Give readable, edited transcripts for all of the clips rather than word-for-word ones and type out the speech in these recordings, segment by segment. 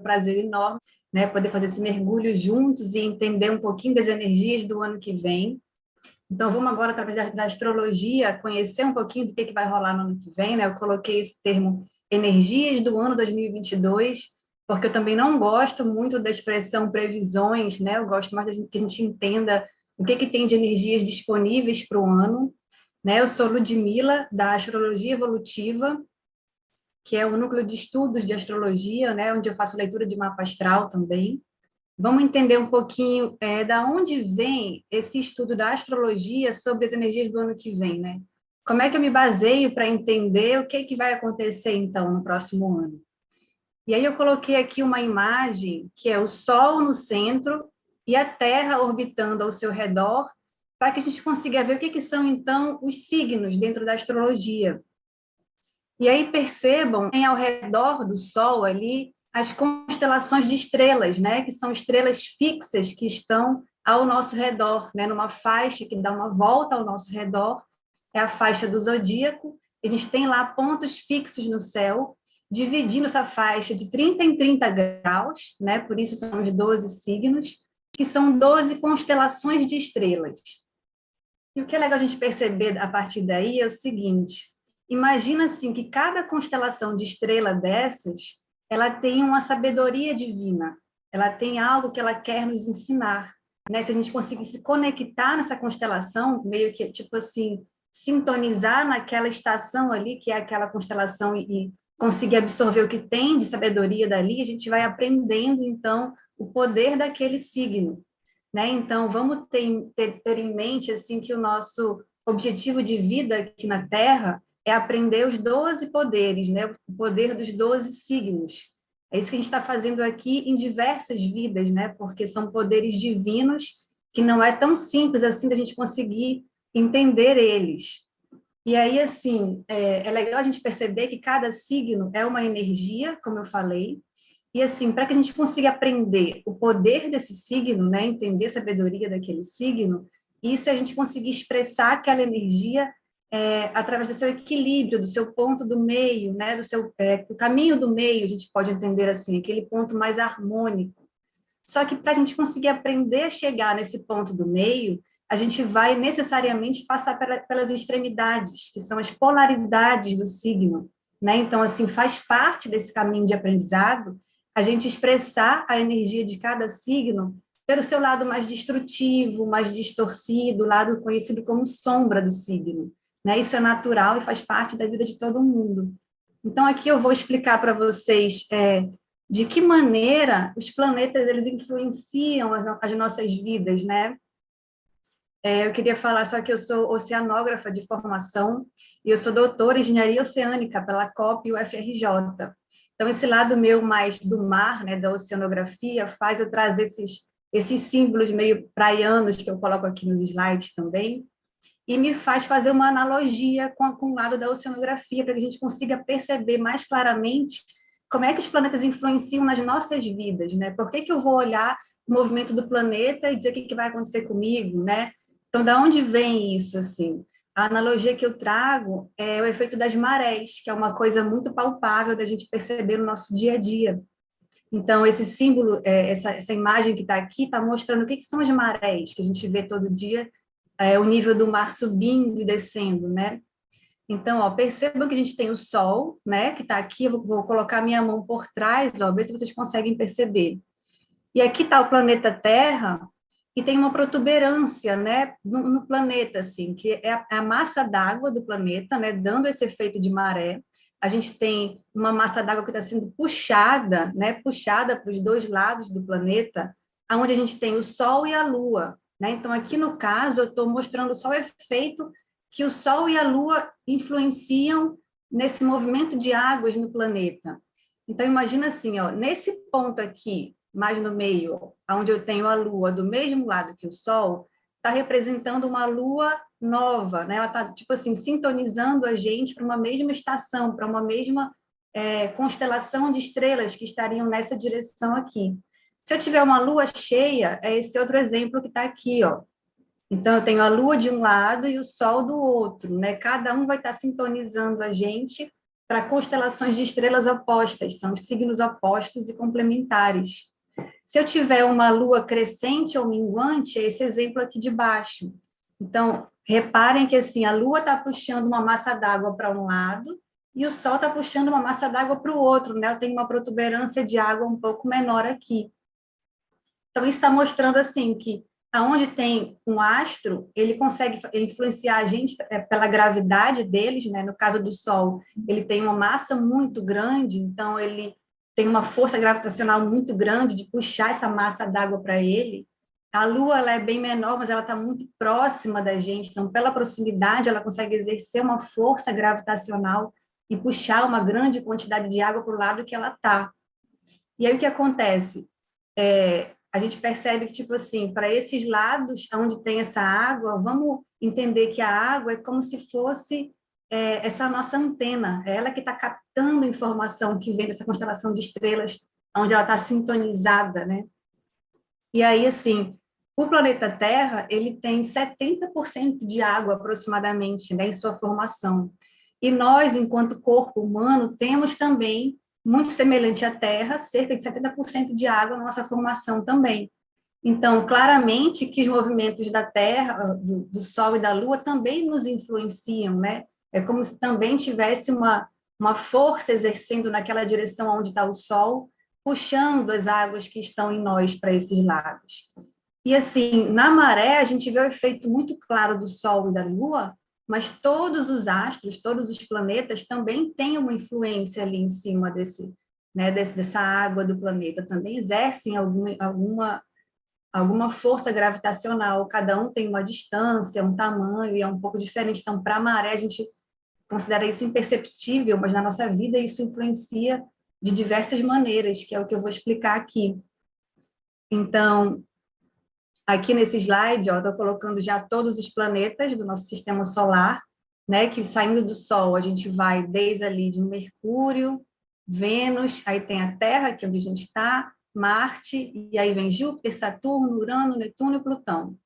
prazer enorme, né, poder fazer esse mergulho juntos e entender um pouquinho das energias do ano que vem. Então, vamos agora, através da astrologia, conhecer um pouquinho do que vai rolar no ano que vem, né? Eu coloquei esse termo energias do ano 2022, porque eu também não gosto muito da expressão previsões, né? Eu gosto mais que a gente entenda o que tem de energias disponíveis para o ano, né? Eu sou Ludmila, da Astrologia Evolutiva, que é o núcleo de estudos de astrologia, né? Onde eu faço leitura de mapa astral também. Vamos entender um pouquinho da onde vem esse estudo da astrologia sobre as energias do ano que vem, né? Como é que eu me baseio para entender o que vai acontecer, então, no próximo ano? E aí eu coloquei aqui uma imagem que é o Sol no centro e a Terra orbitando ao seu redor, para que a gente consiga ver o que são, então, os signos dentro da astrologia. E aí percebam, tem ao redor do Sol ali as constelações de estrelas, né? Que são estrelas fixas que estão ao nosso redor, né? Numa faixa que dá uma volta ao nosso redor, é a faixa do zodíaco. A gente tem lá pontos fixos no céu, dividindo essa faixa de 30 em 30 graus, né? Por isso são os 12 signos, que são 12 constelações de estrelas. E o que é legal a gente perceber a partir daí é o seguinte: imagina assim que cada constelação de estrela dessas, ela tem uma sabedoria divina, ela tem algo que ela quer nos ensinar, né? Se a gente conseguir se conectar nessa constelação, meio que tipo assim, sintonizar naquela estação ali, que é aquela constelação e conseguir absorver o que tem de sabedoria dali, a gente vai aprendendo então o poder daquele signo, né? Então, vamos ter em mente assim que o nosso objetivo de vida aqui na Terra é aprender os 12 poderes, né? O poder dos 12 signos. É isso que a gente está fazendo aqui em diversas vidas, né? Porque são poderes divinos que não é tão simples assim da gente conseguir entender eles. E aí, assim, é legal a gente perceber que cada signo é uma energia, como eu falei, e assim, para que a gente consiga aprender o poder desse signo, né, entender a sabedoria daquele signo, isso é a gente conseguir expressar aquela energia através do seu equilíbrio, do seu ponto do meio, né, do caminho do meio, a gente pode entender assim, aquele ponto mais harmônico. Só que para a gente conseguir aprender a chegar nesse ponto do meio, a gente vai necessariamente passar pelas extremidades, que são as polaridades do signo, né? Então, assim, faz parte desse caminho de aprendizado a gente expressar a energia de cada signo pelo seu lado mais destrutivo, mais distorcido, o lado conhecido como sombra do signo, né? Isso é natural e faz parte da vida de todo mundo. Então, aqui eu vou explicar para vocês de que maneira os planetas eles influenciam as nossas vidas, né? Eu queria falar só que eu sou oceanógrafa de formação e eu sou doutora em engenharia oceânica pela COP e UFRJ. Então, esse lado meu mais do mar, né, da oceanografia, faz eu trazer esses símbolos meio praianos que eu coloco aqui nos slides também, e me faz fazer uma analogia com o lado da oceanografia, para que a gente consiga perceber mais claramente como é que os planetas influenciam nas nossas vidas, né? Por que eu vou olhar o movimento do planeta e dizer o que vai acontecer comigo, né? Então, da onde vem isso, assim? A analogia que eu trago é o efeito das marés, que é uma coisa muito palpável da gente perceber no nosso dia a dia. Então, esse símbolo, essa imagem que está aqui, está mostrando o que são as marés, que a gente vê todo dia, o nível do mar subindo e descendo, né? Então, ó, percebam que a gente tem o Sol, né, que está aqui, eu vou colocar minha mão por trás, ó, ver se vocês conseguem perceber. E aqui está o planeta Terra, e tem uma protuberância, né, no planeta, assim, que é a massa d'água do planeta, né, dando esse efeito de maré. A gente tem uma massa d'água que está sendo puxada, né, puxada para os dois lados do planeta, onde a gente tem o Sol e a Lua, né? Então, aqui no caso, eu estou mostrando só o efeito que o Sol e a Lua influenciam nesse movimento de águas no planeta. Então, imagina assim, ó, nesse ponto aqui, mais no meio, onde eu tenho a Lua do mesmo lado que o Sol, está representando uma Lua nova, né? Ela está, tipo assim, sintonizando a gente para uma mesma estação, para uma mesma constelação de estrelas que estariam nessa direção aqui. Se eu tiver uma Lua cheia, é esse outro exemplo que está aqui, ó. Então, eu tenho a Lua de um lado e o Sol do outro, né? Cada um vai estar sintonizando a gente para constelações de estrelas opostas, são os signos opostos e complementares. Se eu tiver uma lua crescente ou minguante, é esse exemplo aqui de baixo. Então, reparem que assim, a lua está puxando uma massa d'água para um lado e o sol está puxando uma massa d'água para o outro, né? Eu tenho uma protuberância de água um pouco menor aqui. Então, isso está mostrando assim que aonde tem um astro, ele consegue influenciar a gente pela gravidade deles, né? No caso do Sol, ele tem uma massa muito grande, então ele tem uma força gravitacional muito grande de puxar essa massa d'água para ele. A Lua, ela é bem menor, mas ela está muito próxima da gente, então pela proximidade ela consegue exercer uma força gravitacional e puxar uma grande quantidade de água para o lado que ela está. E aí o que acontece? A gente percebe que, tipo assim, para esses lados onde tem essa água, vamos entender que a água é como se fosse essa nossa antena, é ela que está captando informação que vem dessa constelação de estrelas, onde ela está sintonizada, né? E aí, assim, o planeta Terra, ele tem 70% de água, aproximadamente, né, em sua formação. E nós, enquanto corpo humano, temos também, muito semelhante à Terra, cerca de 70% de água na nossa formação também. Então, claramente que os movimentos da Terra, do Sol e da Lua também nos influenciam, né? É como se também tivesse uma força exercendo naquela direção onde está o Sol, puxando as águas que estão em nós para esses lados. E assim, na maré, a gente vê o efeito muito claro do Sol e da Lua, mas todos os astros, todos os planetas também têm uma influência ali em cima dessa água do planeta, também exercem alguma força gravitacional, cada um tem uma distância, um tamanho, e é um pouco diferente. Então, para a maré, a gente considera isso imperceptível, mas na nossa vida isso influencia de diversas maneiras, que é o que eu vou explicar aqui. Então, aqui nesse slide, estou colocando já todos os planetas do nosso sistema solar, né, que saindo do Sol, a gente vai desde ali de Mercúrio, Vênus, aí tem a Terra, que é onde a gente está, Marte, e aí vem Júpiter, Saturno, Urano, Netuno e Plutão.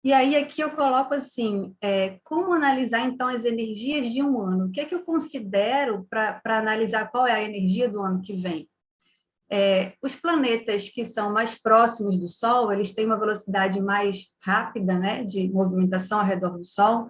E aí aqui eu coloco assim, como analisar então as energias de um ano? O que é que eu considero para analisar qual é a energia do ano que vem? Os planetas que são mais próximos do Sol, eles têm uma velocidade mais rápida, né, de movimentação ao redor do Sol,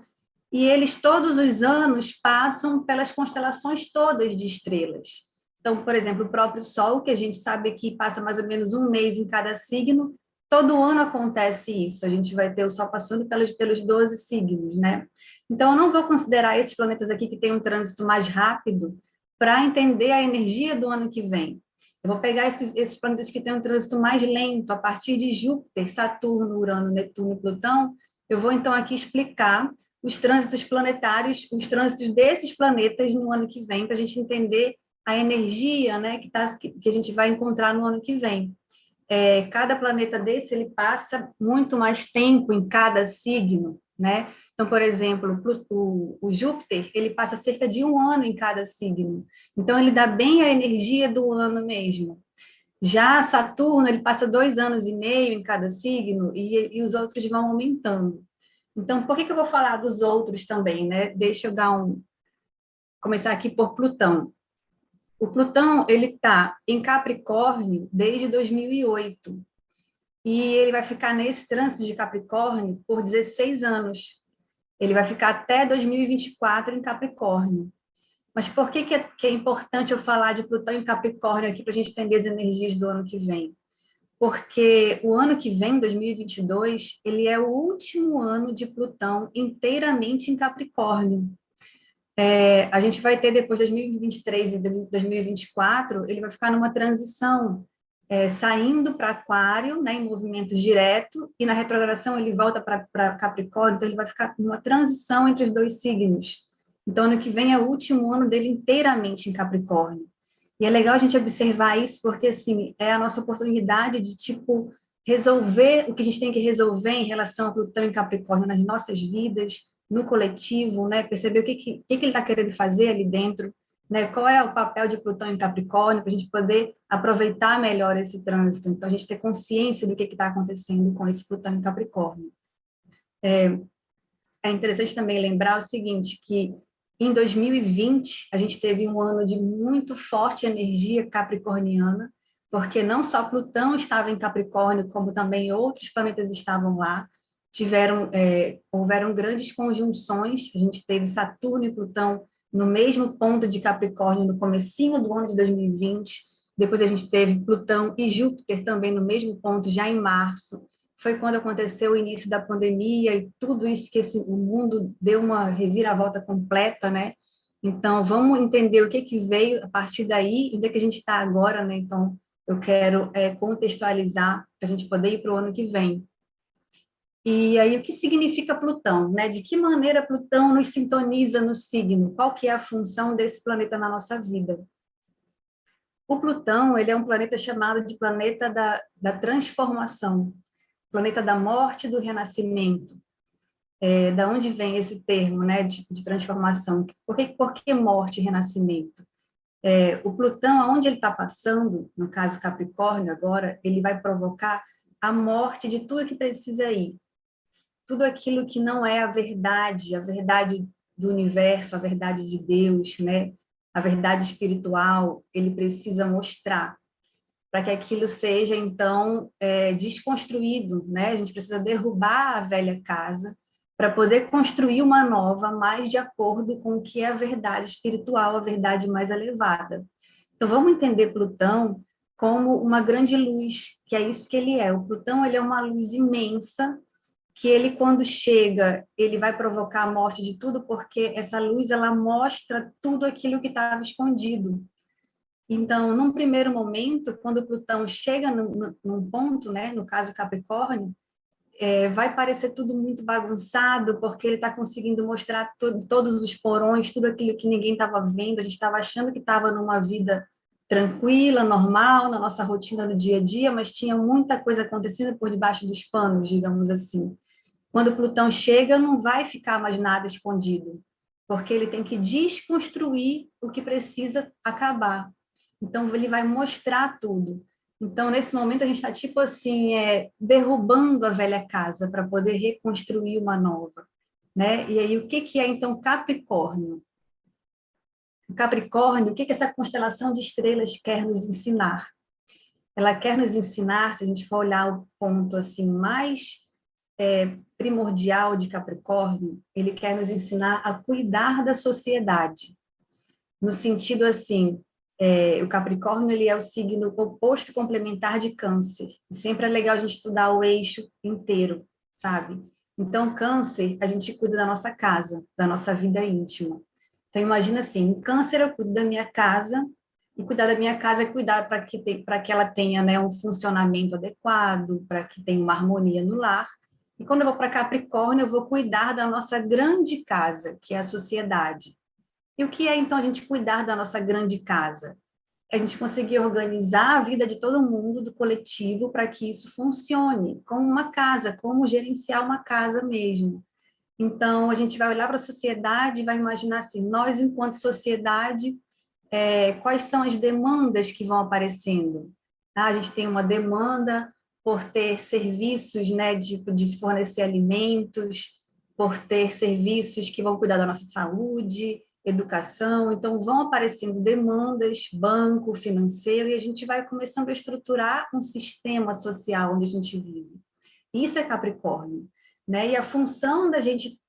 e eles todos os anos passam pelas constelações todas de estrelas. Então, por exemplo, o próprio Sol, que a gente sabe que passa mais ou menos um mês em cada signo, todo ano acontece isso, a gente vai ter o Sol passando pelos 12 signos, né? Então, eu não vou considerar esses planetas aqui que têm um trânsito mais rápido para entender a energia do ano que vem. Eu vou pegar esses planetas que têm um trânsito mais lento, a partir de Júpiter, Saturno, Urano, Netuno e Plutão, eu vou então aqui explicar os trânsitos planetários, os trânsitos desses planetas no ano que vem, para a gente entender a energia, né, que a gente vai encontrar no ano que vem. Cada planeta desse, ele passa muito mais tempo em cada signo, né? Então, por exemplo, o Júpiter, ele passa cerca de um ano em cada signo. Então, ele dá bem a energia do ano mesmo. Já Saturno, ele passa 2 anos e meio em cada signo e os outros vão aumentando. Então, por que eu vou falar dos outros também, né? Deixa eu começar aqui por Plutão. O Plutão, ele está em Capricórnio desde 2008. E ele vai ficar nesse trânsito de Capricórnio por 16 anos. Ele vai ficar até 2024 em Capricórnio. Mas por que é importante eu falar de Plutão em Capricórnio aqui para a gente entender as energias do ano que vem? Porque o ano que vem, 2022, ele é o último ano de Plutão inteiramente em Capricórnio. A gente vai ter depois de 2023 e 2024, ele vai ficar numa transição, saindo para Aquário, né, em movimento direto, e na retrogradação ele volta para Capricórnio, então ele vai ficar numa transição entre os dois signos. Então, ano que vem é o último ano dele inteiramente em Capricórnio. E é legal a gente observar isso, porque, assim, é a nossa oportunidade de, tipo, resolver o que a gente tem que resolver em relação ao Plutão em Capricórnio nas nossas vidas, no coletivo, né? Perceber o que ele está querendo fazer ali dentro, né? Qual é o papel de Plutão em Capricórnio, para a gente poder aproveitar melhor esse trânsito. Então, a gente ter consciência do que está acontecendo com esse Plutão em Capricórnio. É interessante também lembrar o seguinte, que Em 2020, a gente teve um ano de muito forte energia capricorniana, porque não só Plutão estava em Capricórnio, como também outros planetas estavam lá. Houveram grandes conjunções, a gente teve Saturno e Plutão no mesmo ponto de Capricórnio no comecinho do ano de 2020, depois a gente teve Plutão e Júpiter também no mesmo ponto, já em março. Foi quando aconteceu o início da pandemia e tudo isso que o mundo deu uma reviravolta completa, né? Então, vamos entender o que que veio a partir daí e onde é que a gente está agora, né? Então, eu quero contextualizar para a gente poder ir para o ano que vem. E aí, o que significa Plutão, né? De que maneira Plutão nos sintoniza no signo? Qual que é a função desse planeta na nossa vida? O Plutão, ele é um planeta chamado de planeta da transformação, planeta da morte e do renascimento. Da onde vem esse termo, né, de transformação? Por que morte e renascimento? O Plutão, aonde ele está passando, no caso Capricórnio agora, ele vai provocar a morte de tudo que precisa ir. Tudo aquilo que não é a verdade do universo, a verdade de Deus, né? A verdade espiritual, ele precisa mostrar para que aquilo seja, então, desconstruído, né? A gente precisa derrubar a velha casa para poder construir uma nova, mais de acordo com o que é a verdade espiritual, a verdade mais elevada. Então, vamos entender Plutão como uma grande luz, que é isso que ele é. O Plutão, ele é uma luz imensa, que ele, quando chega, ele vai provocar a morte de tudo, porque essa luz, ela mostra tudo aquilo que estava escondido. Então, num primeiro momento, quando Plutão chega num ponto, né, no caso Capricórnio, vai parecer tudo muito bagunçado, porque ele está conseguindo mostrar todos os porões, tudo aquilo que ninguém estava vendo. A gente estava achando que estava numa vida tranquila, normal, na nossa rotina no dia a dia, mas tinha muita coisa acontecendo por debaixo dos panos, digamos assim. Quando Plutão chega, não vai ficar mais nada escondido, porque ele tem que desconstruir o que precisa acabar. Então, ele vai mostrar tudo. Então, nesse momento, a gente está, tipo assim, derrubando a velha casa para poder reconstruir uma nova, né? E aí, o que que é, então, Capricórnio? O Capricórnio, o que que essa constelação de estrelas quer nos ensinar? Ela quer nos ensinar, se a gente for olhar o ponto, assim, mais primordial de Capricórnio, ele quer nos ensinar a cuidar da sociedade, no sentido assim, o Capricórnio ele é o signo oposto complementar de Câncer. Sempre é legal a gente estudar o eixo inteiro, sabe? Então, Câncer, a gente cuida da nossa casa, da nossa vida íntima. Então, imagina assim, em Câncer eu cuido da minha casa, e cuidar da minha casa é cuidar para que ela tenha, né, um funcionamento adequado, para que tenha uma harmonia no lar. E quando eu vou para Capricórnio, eu vou cuidar da nossa grande casa, que é a sociedade. E o que é, então, a gente cuidar da nossa grande casa? É a gente conseguir organizar a vida de todo mundo, do coletivo, para que isso funcione, como uma casa, como gerenciar uma casa mesmo. Então, a gente vai olhar para a sociedade e vai imaginar assim, nós, enquanto sociedade, quais são as demandas que vão aparecendo? Tá? A gente tem uma demanda por ter serviços, né, de fornecer alimentos, por ter serviços que vão cuidar da nossa saúde, educação, então vão aparecendo demandas, banco, financeiro, e a gente vai começando a estruturar um sistema social onde a gente vive. Isso é Capricórnio, né? E a função da gente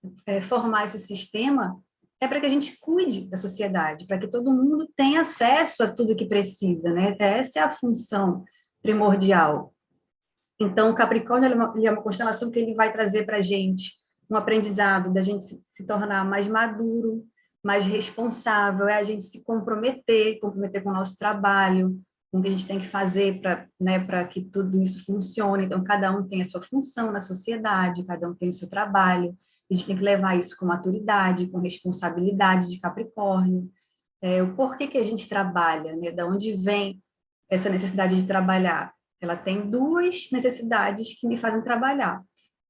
formar esse sistema é para que a gente cuide da sociedade, para que todo mundo tenha acesso a tudo que precisa, né? Essa é a função primordial. Então, o Capricórnio ele é uma constelação que ele vai trazer para a gente um aprendizado da gente se tornar mais maduro, mais responsável, é a gente se comprometer com o nosso trabalho, com o que a gente tem que fazer para, né, para que tudo isso funcione. Então, cada um tem a sua função na sociedade, cada um tem o seu trabalho, a gente tem que levar isso com maturidade, com responsabilidade de Capricórnio. O porquê que a gente trabalha, né? Da onde vem essa necessidade de trabalhar? Ela tem duas necessidades que me fazem trabalhar.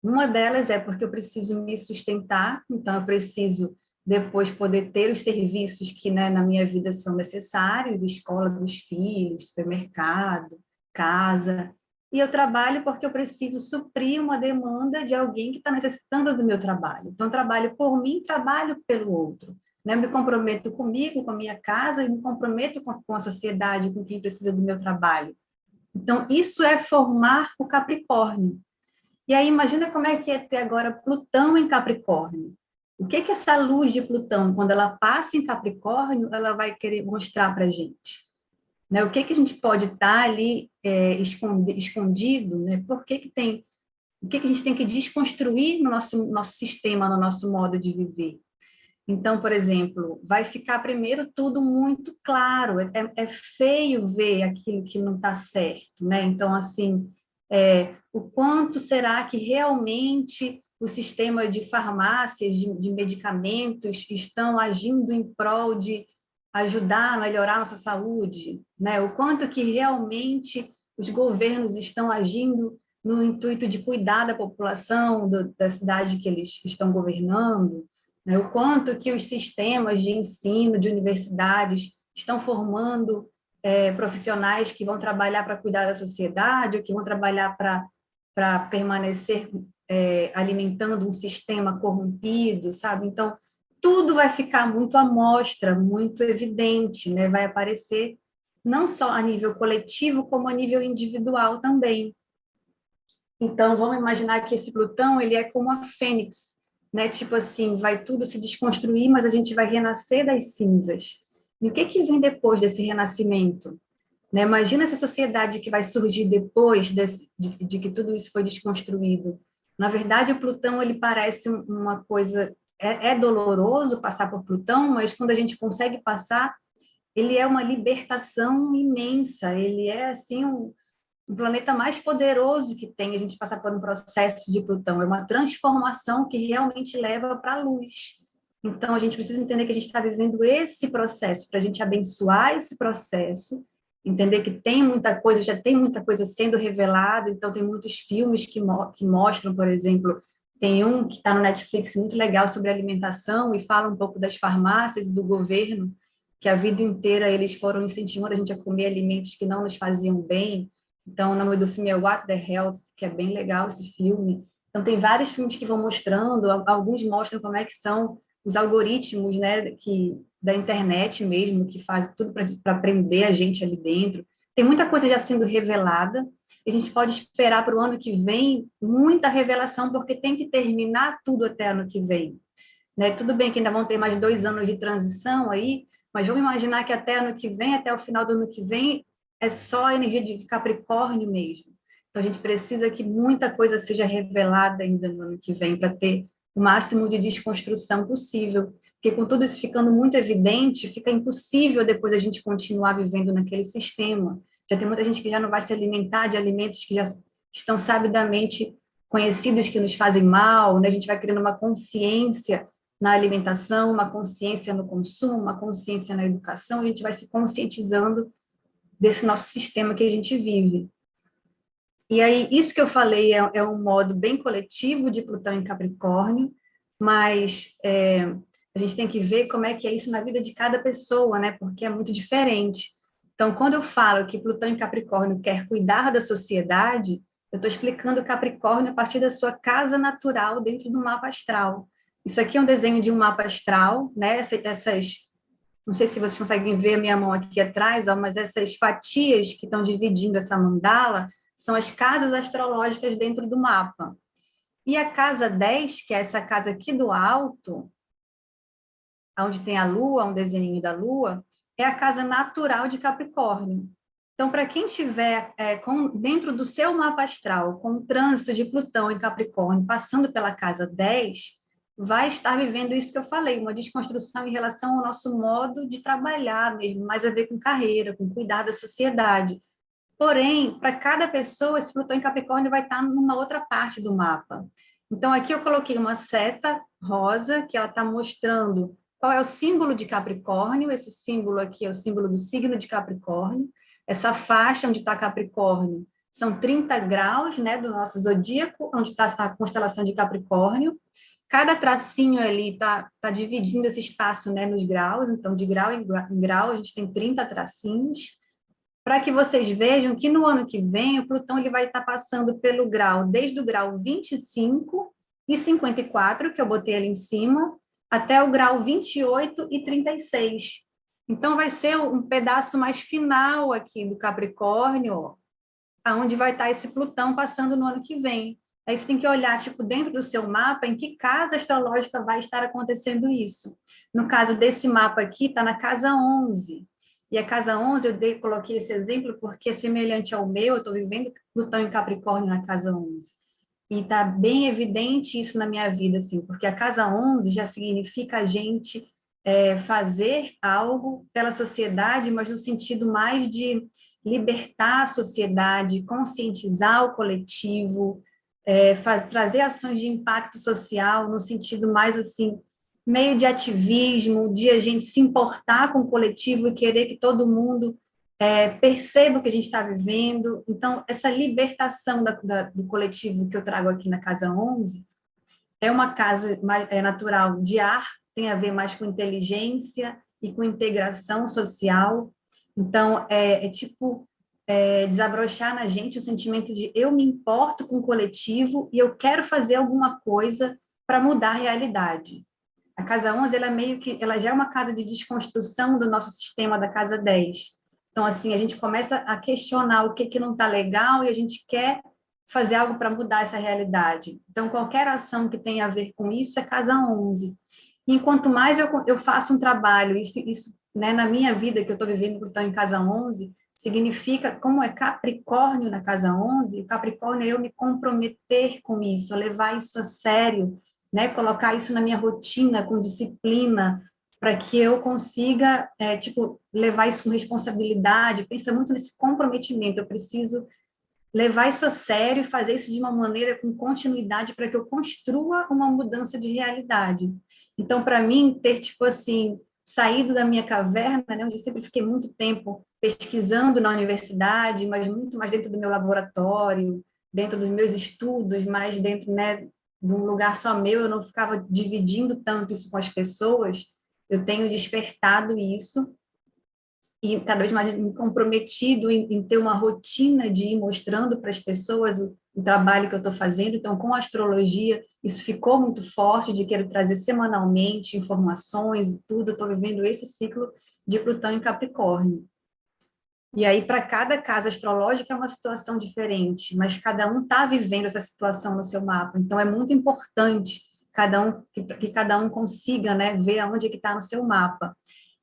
Uma delas é porque eu preciso me sustentar, então eu preciso depois poder ter os serviços que, né, na minha vida são necessários, escola dos filhos, supermercado, casa. E eu trabalho porque eu preciso suprir uma demanda de alguém que está necessitando do meu trabalho. Então, eu trabalho por mim, trabalho pelo outro. né? Eu me comprometo comigo, com a minha casa, e me comprometo com a sociedade, com quem precisa do meu trabalho. Então, isso é formar o Capricórnio. E aí, imagina como é que é ter agora Plutão em Capricórnio. O que que essa luz de Plutão, quando ela passa em Capricórnio, ela vai querer mostrar para a gente? Né? O que que a gente pode estar ali escondido, né? Por que que tem, o que que a gente tem que desconstruir no nosso sistema, no nosso modo de viver? Então, por exemplo, vai ficar primeiro tudo muito claro. É feio ver aquilo que não está certo, né? Então, assim, o quanto será que realmente o sistema de farmácias, de medicamentos, estão agindo em prol de ajudar a melhorar a nossa saúde, né? O quanto que realmente os governos estão agindo no intuito de cuidar da população, da cidade que eles estão governando, né? O quanto que os sistemas de ensino, de universidades, estão formando profissionais que vão trabalhar para cuidar da sociedade, ou que vão trabalhar para permanecer alimentando um sistema corrompido, sabe? Então, tudo vai ficar muito à mostra, muito evidente, né? Vai aparecer não só a nível coletivo, como a nível individual também. Então, vamos imaginar que esse Plutão, ele é como a fênix, né? Tipo assim, vai tudo se desconstruir, mas a gente vai renascer das cinzas. E o que que vem depois desse renascimento? Né? Imagina essa sociedade que vai surgir depois de que tudo isso foi desconstruído. Na verdade, o Plutão, ele parece uma coisa... É doloroso passar por Plutão, mas quando a gente consegue passar, ele é uma libertação imensa. Ele é, assim, o planeta mais poderoso que tem, a gente passar por um processo de Plutão. É uma transformação que realmente leva para a luz. Então, a gente precisa entender que a gente está vivendo esse processo, para a gente abençoar esse processo, entender que tem muita coisa, já tem muita coisa sendo revelada, então tem muitos filmes que mostram, por exemplo, tem um que está no Netflix muito legal sobre alimentação e fala um pouco das farmácias e do governo, que a vida inteira eles foram incentivando a gente a comer alimentos que não nos faziam bem. Então, o nome do filme é What the Health, que é bem legal esse filme. Então, tem vários filmes que vão mostrando, alguns mostram como é que são os algoritmos, né, da internet mesmo, que fazem tudo para prender a gente ali dentro. Tem muita coisa já sendo revelada, e a gente pode esperar para o ano que vem muita revelação, porque tem que terminar tudo até ano que vem. Né? Tudo bem que ainda vão ter mais 2 anos de transição aí, mas vamos imaginar que até ano que vem, até o final do ano que vem, é só a energia de Capricórnio mesmo. Então, a gente precisa que muita coisa seja revelada ainda no ano que vem, para ter o máximo de desconstrução possível. Porque com tudo isso ficando muito evidente, fica impossível depois a gente continuar vivendo naquele sistema. Já tem muita gente que já não vai se alimentar de alimentos que já estão sabidamente conhecidos que nos fazem mal, né? A gente vai criando uma consciência na alimentação, uma consciência no consumo, uma consciência na educação, a gente vai se conscientizando desse nosso sistema que a gente vive. E aí, isso que eu falei é um modo bem coletivo de Plutão em Capricórnio, mas a gente tem que ver como é que é isso na vida de cada pessoa, né? Porque é muito diferente. Então, quando eu falo que Plutão em Capricórnio quer cuidar da sociedade, eu estou explicando Capricórnio a partir da sua casa natural dentro do mapa astral. Isso aqui é um desenho de um mapa astral, né? Não sei se vocês conseguem ver a minha mão aqui atrás, ó, mas essas fatias que estão dividindo essa mandala são as casas astrológicas dentro do mapa. E a casa 10, que é essa casa aqui do alto, onde tem a Lua, um desenho da Lua, é a casa natural de Capricórnio. Então, para quem estiver dentro do seu mapa astral, com o trânsito de Plutão em Capricórnio, passando pela casa 10, vai estar vivendo isso que eu falei, uma desconstrução em relação ao nosso modo de trabalhar mesmo, mais a ver com carreira, com cuidar da sociedade. Porém, para cada pessoa, esse Plutão em Capricórnio vai estar numa outra parte do mapa. Então, aqui eu coloquei uma seta rosa, que ela está mostrando qual é o símbolo de Capricórnio. Esse símbolo aqui é o símbolo do signo de Capricórnio. Essa faixa onde está Capricórnio são 30 graus, né, do nosso zodíaco, onde está a constelação de Capricórnio. Cada tracinho ali está dividindo esse espaço, né, nos graus. Então, de grau em grau, a gente tem 30 tracinhos, para que vocês vejam que no ano que vem o Plutão ele vai estar passando pelo grau, desde o grau 25 e 54, que eu botei ali em cima, até o grau 28 e 36. Então, vai ser um pedaço mais final aqui do Capricórnio, aonde vai estar esse Plutão passando no ano que vem. Aí você tem que olhar, tipo, dentro do seu mapa, em que casa astrológica vai estar acontecendo isso. No caso desse mapa aqui, está na casa 11. E a casa 11, coloquei esse exemplo porque é semelhante ao meu, eu estou vivendo Plutão em Capricórnio na casa 11. E está bem evidente isso na minha vida, assim, porque a casa 11 já significa a gente fazer algo pela sociedade, mas no sentido mais de libertar a sociedade, conscientizar o coletivo, trazer ações de impacto social no sentido mais assim, meio de ativismo, de a gente se importar com o coletivo e querer que todo mundo perceba o que a gente está vivendo. Então, essa libertação do coletivo que eu trago aqui na Casa 11 é uma casa natural de ar, tem a ver mais com inteligência e com integração social. Então, tipo desabrochar na gente o sentimento de eu me importo com o coletivo e eu quero fazer alguma coisa para mudar a realidade. A casa 11, ela é meio que, ela já é uma casa de desconstrução do nosso sistema da casa 10. Então, assim, a gente começa a questionar o que que não está legal e a gente quer fazer algo para mudar essa realidade. Então, qualquer ação que tenha a ver com isso é casa 11. E enquanto mais eu faço um trabalho, isso né, na minha vida que eu estou vivendo, que estou em casa 11, significa, como é Capricórnio na casa 11, Capricórnio é eu me comprometer com isso, levar isso a sério, né, colocar isso na minha rotina com disciplina, para que eu consiga, tipo, levar isso com responsabilidade. Pensa muito nesse comprometimento. Eu preciso levar isso a sério e fazer isso de uma maneira com continuidade para que eu construa uma mudança de realidade. Então, para mim, ter, tipo assim, saído da minha caverna, né, onde eu sempre fiquei muito tempo pesquisando na universidade, mas muito mais dentro do meu laboratório, dentro dos meus estudos, mais dentro, né, de um lugar só meu, eu não ficava dividindo tanto isso com as pessoas, eu tenho despertado isso e cada vez mais me comprometido em ter uma rotina de ir mostrando para as pessoas o trabalho que eu estou fazendo. Então, com a astrologia, isso ficou muito forte, de querer trazer semanalmente informações e tudo. Eu estou vivendo esse ciclo de Plutão em Capricórnio. E aí, para cada casa astrológica, é uma situação diferente, mas cada um está vivendo essa situação no seu mapa. Então, é muito importante que cada um consiga, né, ver aonde é que está no seu mapa.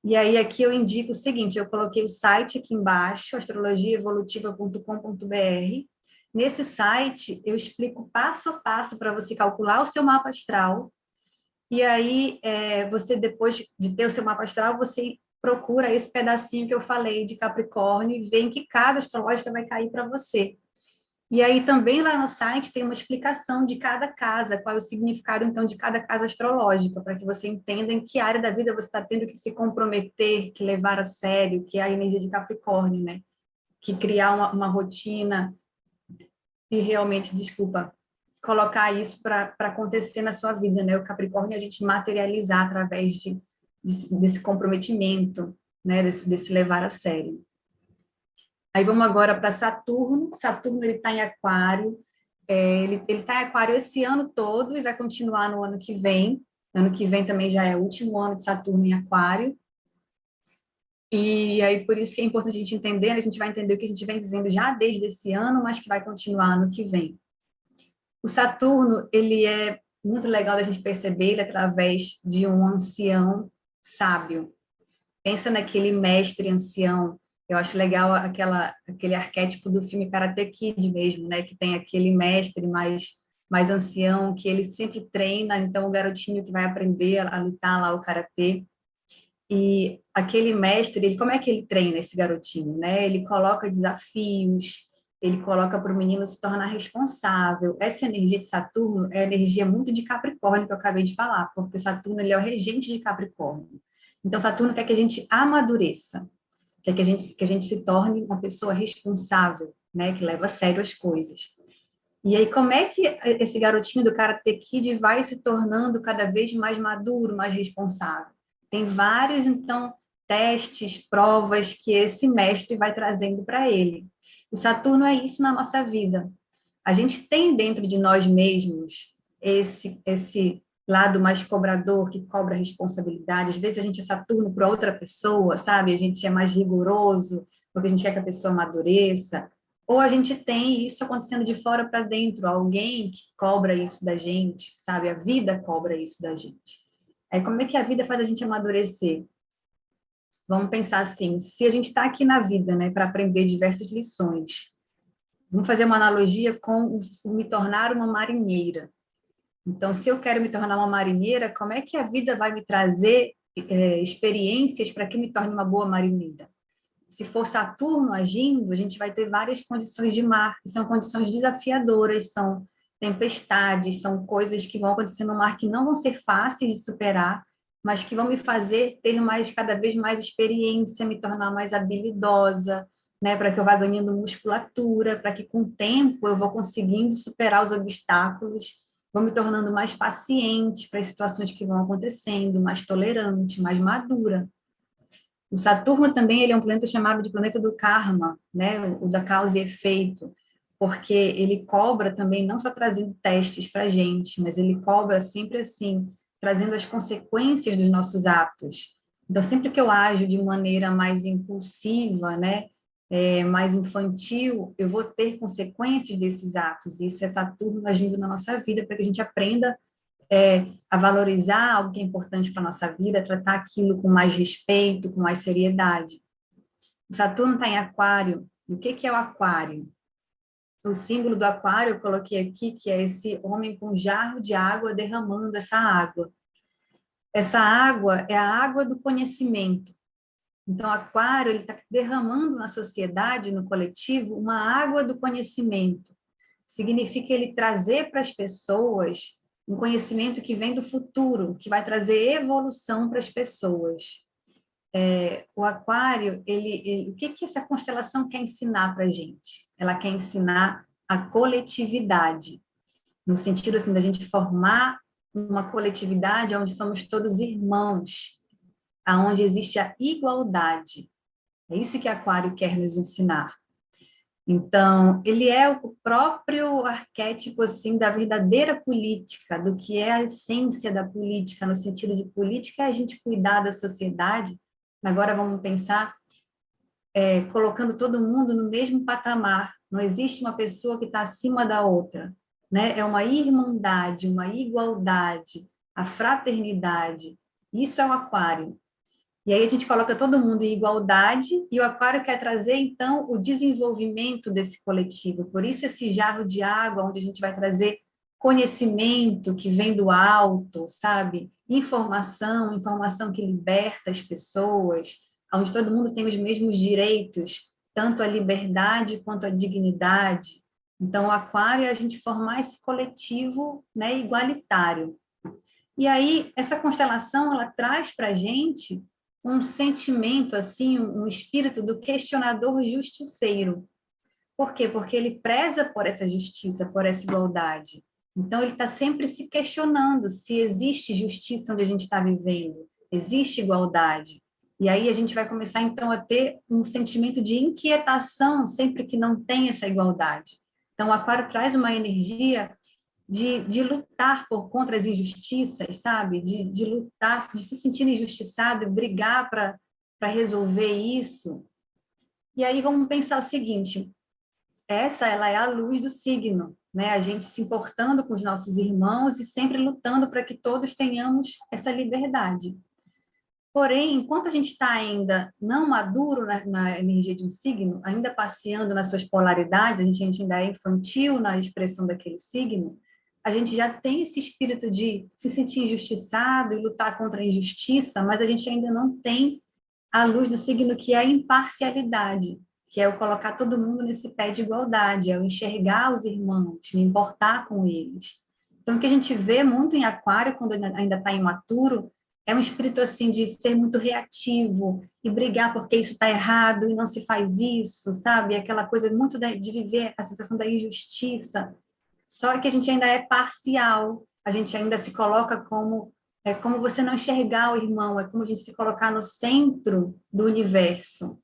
E aí, aqui eu indico o seguinte: eu coloquei o site aqui embaixo, astrologiaevolutiva.com.br. Nesse site, eu explico passo a passo para você calcular o seu mapa astral. E aí, você, depois de ter o seu mapa astral, você procura esse pedacinho que eu falei de Capricórnio e vê em que casa astrológica vai cair para você. E aí também lá no site tem uma explicação de cada casa, qual é o significado então de cada casa astrológica, para que você entenda em que área da vida você está tendo que se comprometer, que levar a sério, que é a energia de Capricórnio, né? Que criar uma rotina e realmente, desculpa, colocar isso para acontecer na sua vida, né? O Capricórnio é a gente materializar através desse comprometimento, né? Desse levar a sério. Aí vamos agora para Saturno. Saturno ele está em Aquário. Ele está em Aquário esse ano todo e vai continuar no ano que vem. Ano que vem também já é o último ano de Saturno em Aquário. E aí por isso que é importante a gente entender, a gente vai entender o que a gente vem vivendo já desde esse ano, mas que vai continuar ano que vem. O Saturno, ele é muito legal da gente perceber ele através de um ancião sábio. Pensa naquele mestre ancião. Eu acho legal aquele arquétipo do filme Karate Kid mesmo, né? Que tem aquele mestre mais ancião, que ele sempre treina, então o garotinho que vai aprender a lutar lá o karatê. E aquele mestre, como é que ele treina esse garotinho, né? Ele coloca desafios, ele coloca para o menino se tornar responsável. Essa energia de Saturno é a energia muito de Capricórnio que eu acabei de falar, porque Saturno ele é o regente de Capricórnio. Então Saturno quer que a gente amadureça, quer que a gente se torne uma pessoa responsável, né? Que leva a sério as coisas. E aí, como é que esse garotinho do Karate Kid vai se tornando cada vez mais maduro, mais responsável? Tem vários, então, testes, provas que esse mestre vai trazendo para ele. O Saturno é isso na nossa vida. A gente tem dentro de nós mesmos lado mais cobrador, que cobra responsabilidade. Às vezes a gente é Saturno para outra pessoa, sabe? A gente é mais rigoroso, porque a gente quer que a pessoa amadureça. Ou a gente tem isso acontecendo de fora para dentro, alguém que cobra isso da gente, sabe? A vida cobra isso da gente. Aí como é que a vida faz a gente amadurecer? Vamos pensar assim, se a gente está aqui na vida, né, para aprender diversas lições, vamos fazer uma analogia com me tornar uma marinheira. Então, se eu quero me tornar uma marinheira, como é que a vida vai me trazer experiências para que me torne uma boa marinheira? Se for Saturno agindo, a gente vai ter várias condições de mar, que são condições desafiadoras, são tempestades, são coisas que vão acontecer no mar que não vão ser fáceis de superar, mas que vão me fazer ter mais, cada vez mais experiência, me tornar mais habilidosa, né, para que eu vá ganhando musculatura, para que com o tempo eu vou conseguindo superar os obstáculos, vou me tornando mais paciente para as situações que vão acontecendo, mais tolerante, mais madura. O Saturno também ele é um planeta chamado de planeta do karma, né? O da causa e efeito, porque ele cobra também, não só trazendo testes para a gente, mas ele cobra sempre assim, trazendo as consequências dos nossos atos. Então, sempre que eu ajo de maneira mais impulsiva, né? Mais infantil, eu vou ter consequências desses atos. Isso é Saturno agindo na nossa vida para que a gente aprenda a valorizar algo que é importante para a nossa vida, tratar aquilo com mais respeito, com mais seriedade. O Saturno está em Aquário. E o que é o Aquário? O símbolo do Aquário eu coloquei aqui, que é esse homem com jarro de água derramando essa água. Essa água é a água do conhecimento. Então, o Aquário ele está derramando na sociedade, no coletivo, uma água do conhecimento. Significa ele trazer para as pessoas um conhecimento que vem do futuro, que vai trazer evolução para as pessoas. O Aquário, o que essa constelação quer ensinar para a gente? Ela quer ensinar a coletividade, no sentido assim da gente formar uma coletividade onde somos todos irmãos, aonde existe a igualdade. É isso que Aquário quer nos ensinar. Então, ele é o próprio arquétipo assim da verdadeira política, do que é a essência da política, no sentido de política é a gente cuidar da sociedade. Agora vamos pensar colocando todo mundo no mesmo patamar. Não existe uma pessoa que está acima da outra, né? É uma irmandade, uma igualdade, a fraternidade. Isso é o Aquário. E aí a gente coloca todo mundo em igualdade e o Aquário quer trazer, então, o desenvolvimento desse coletivo. Por isso esse jarro de água, onde a gente vai trazer conhecimento que vem do alto, sabe? Informação que liberta as pessoas, onde todo mundo tem os mesmos direitos, tanto a liberdade quanto a dignidade. Então, o Aquário é a gente formar esse coletivo, né, igualitário. E aí, essa constelação, ela traz para a gente um sentimento, assim, um espírito do questionador justiceiro. Por quê? Porque ele preza por essa justiça, por essa igualdade. Então, ele está sempre se questionando se existe justiça onde a gente está vivendo, existe igualdade. E aí a gente vai começar, então, a ter um sentimento de inquietação sempre que não tem essa igualdade. Então, o Aquário traz uma energia de lutar por contra as injustiças, sabe? De lutar, de se sentir injustiçado e brigar para resolver isso. E aí vamos pensar o seguinte, ela é a luz do signo, né? A gente se importando com os nossos irmãos e sempre lutando para que todos tenhamos essa liberdade. Porém, enquanto a gente está ainda não maduro na energia de um signo, ainda passeando nas suas polaridades, a gente ainda é infantil na expressão daquele signo, a gente já tem esse espírito de se sentir injustiçado e lutar contra a injustiça, mas a gente ainda não tem a luz do signo que é a imparcialidade, que é o colocar todo mundo nesse pé de igualdade, é o enxergar os irmãos, me importar com eles. Então, o que a gente vê muito em Aquário, quando ainda está imaturo, é um espírito assim de ser muito reativo e brigar porque isso está errado e não se faz isso, sabe? Aquela coisa muito de viver a sensação da injustiça. Só que a gente ainda é parcial, a gente ainda se coloca como como você não enxergar o irmão, é como a gente se colocar no centro do universo.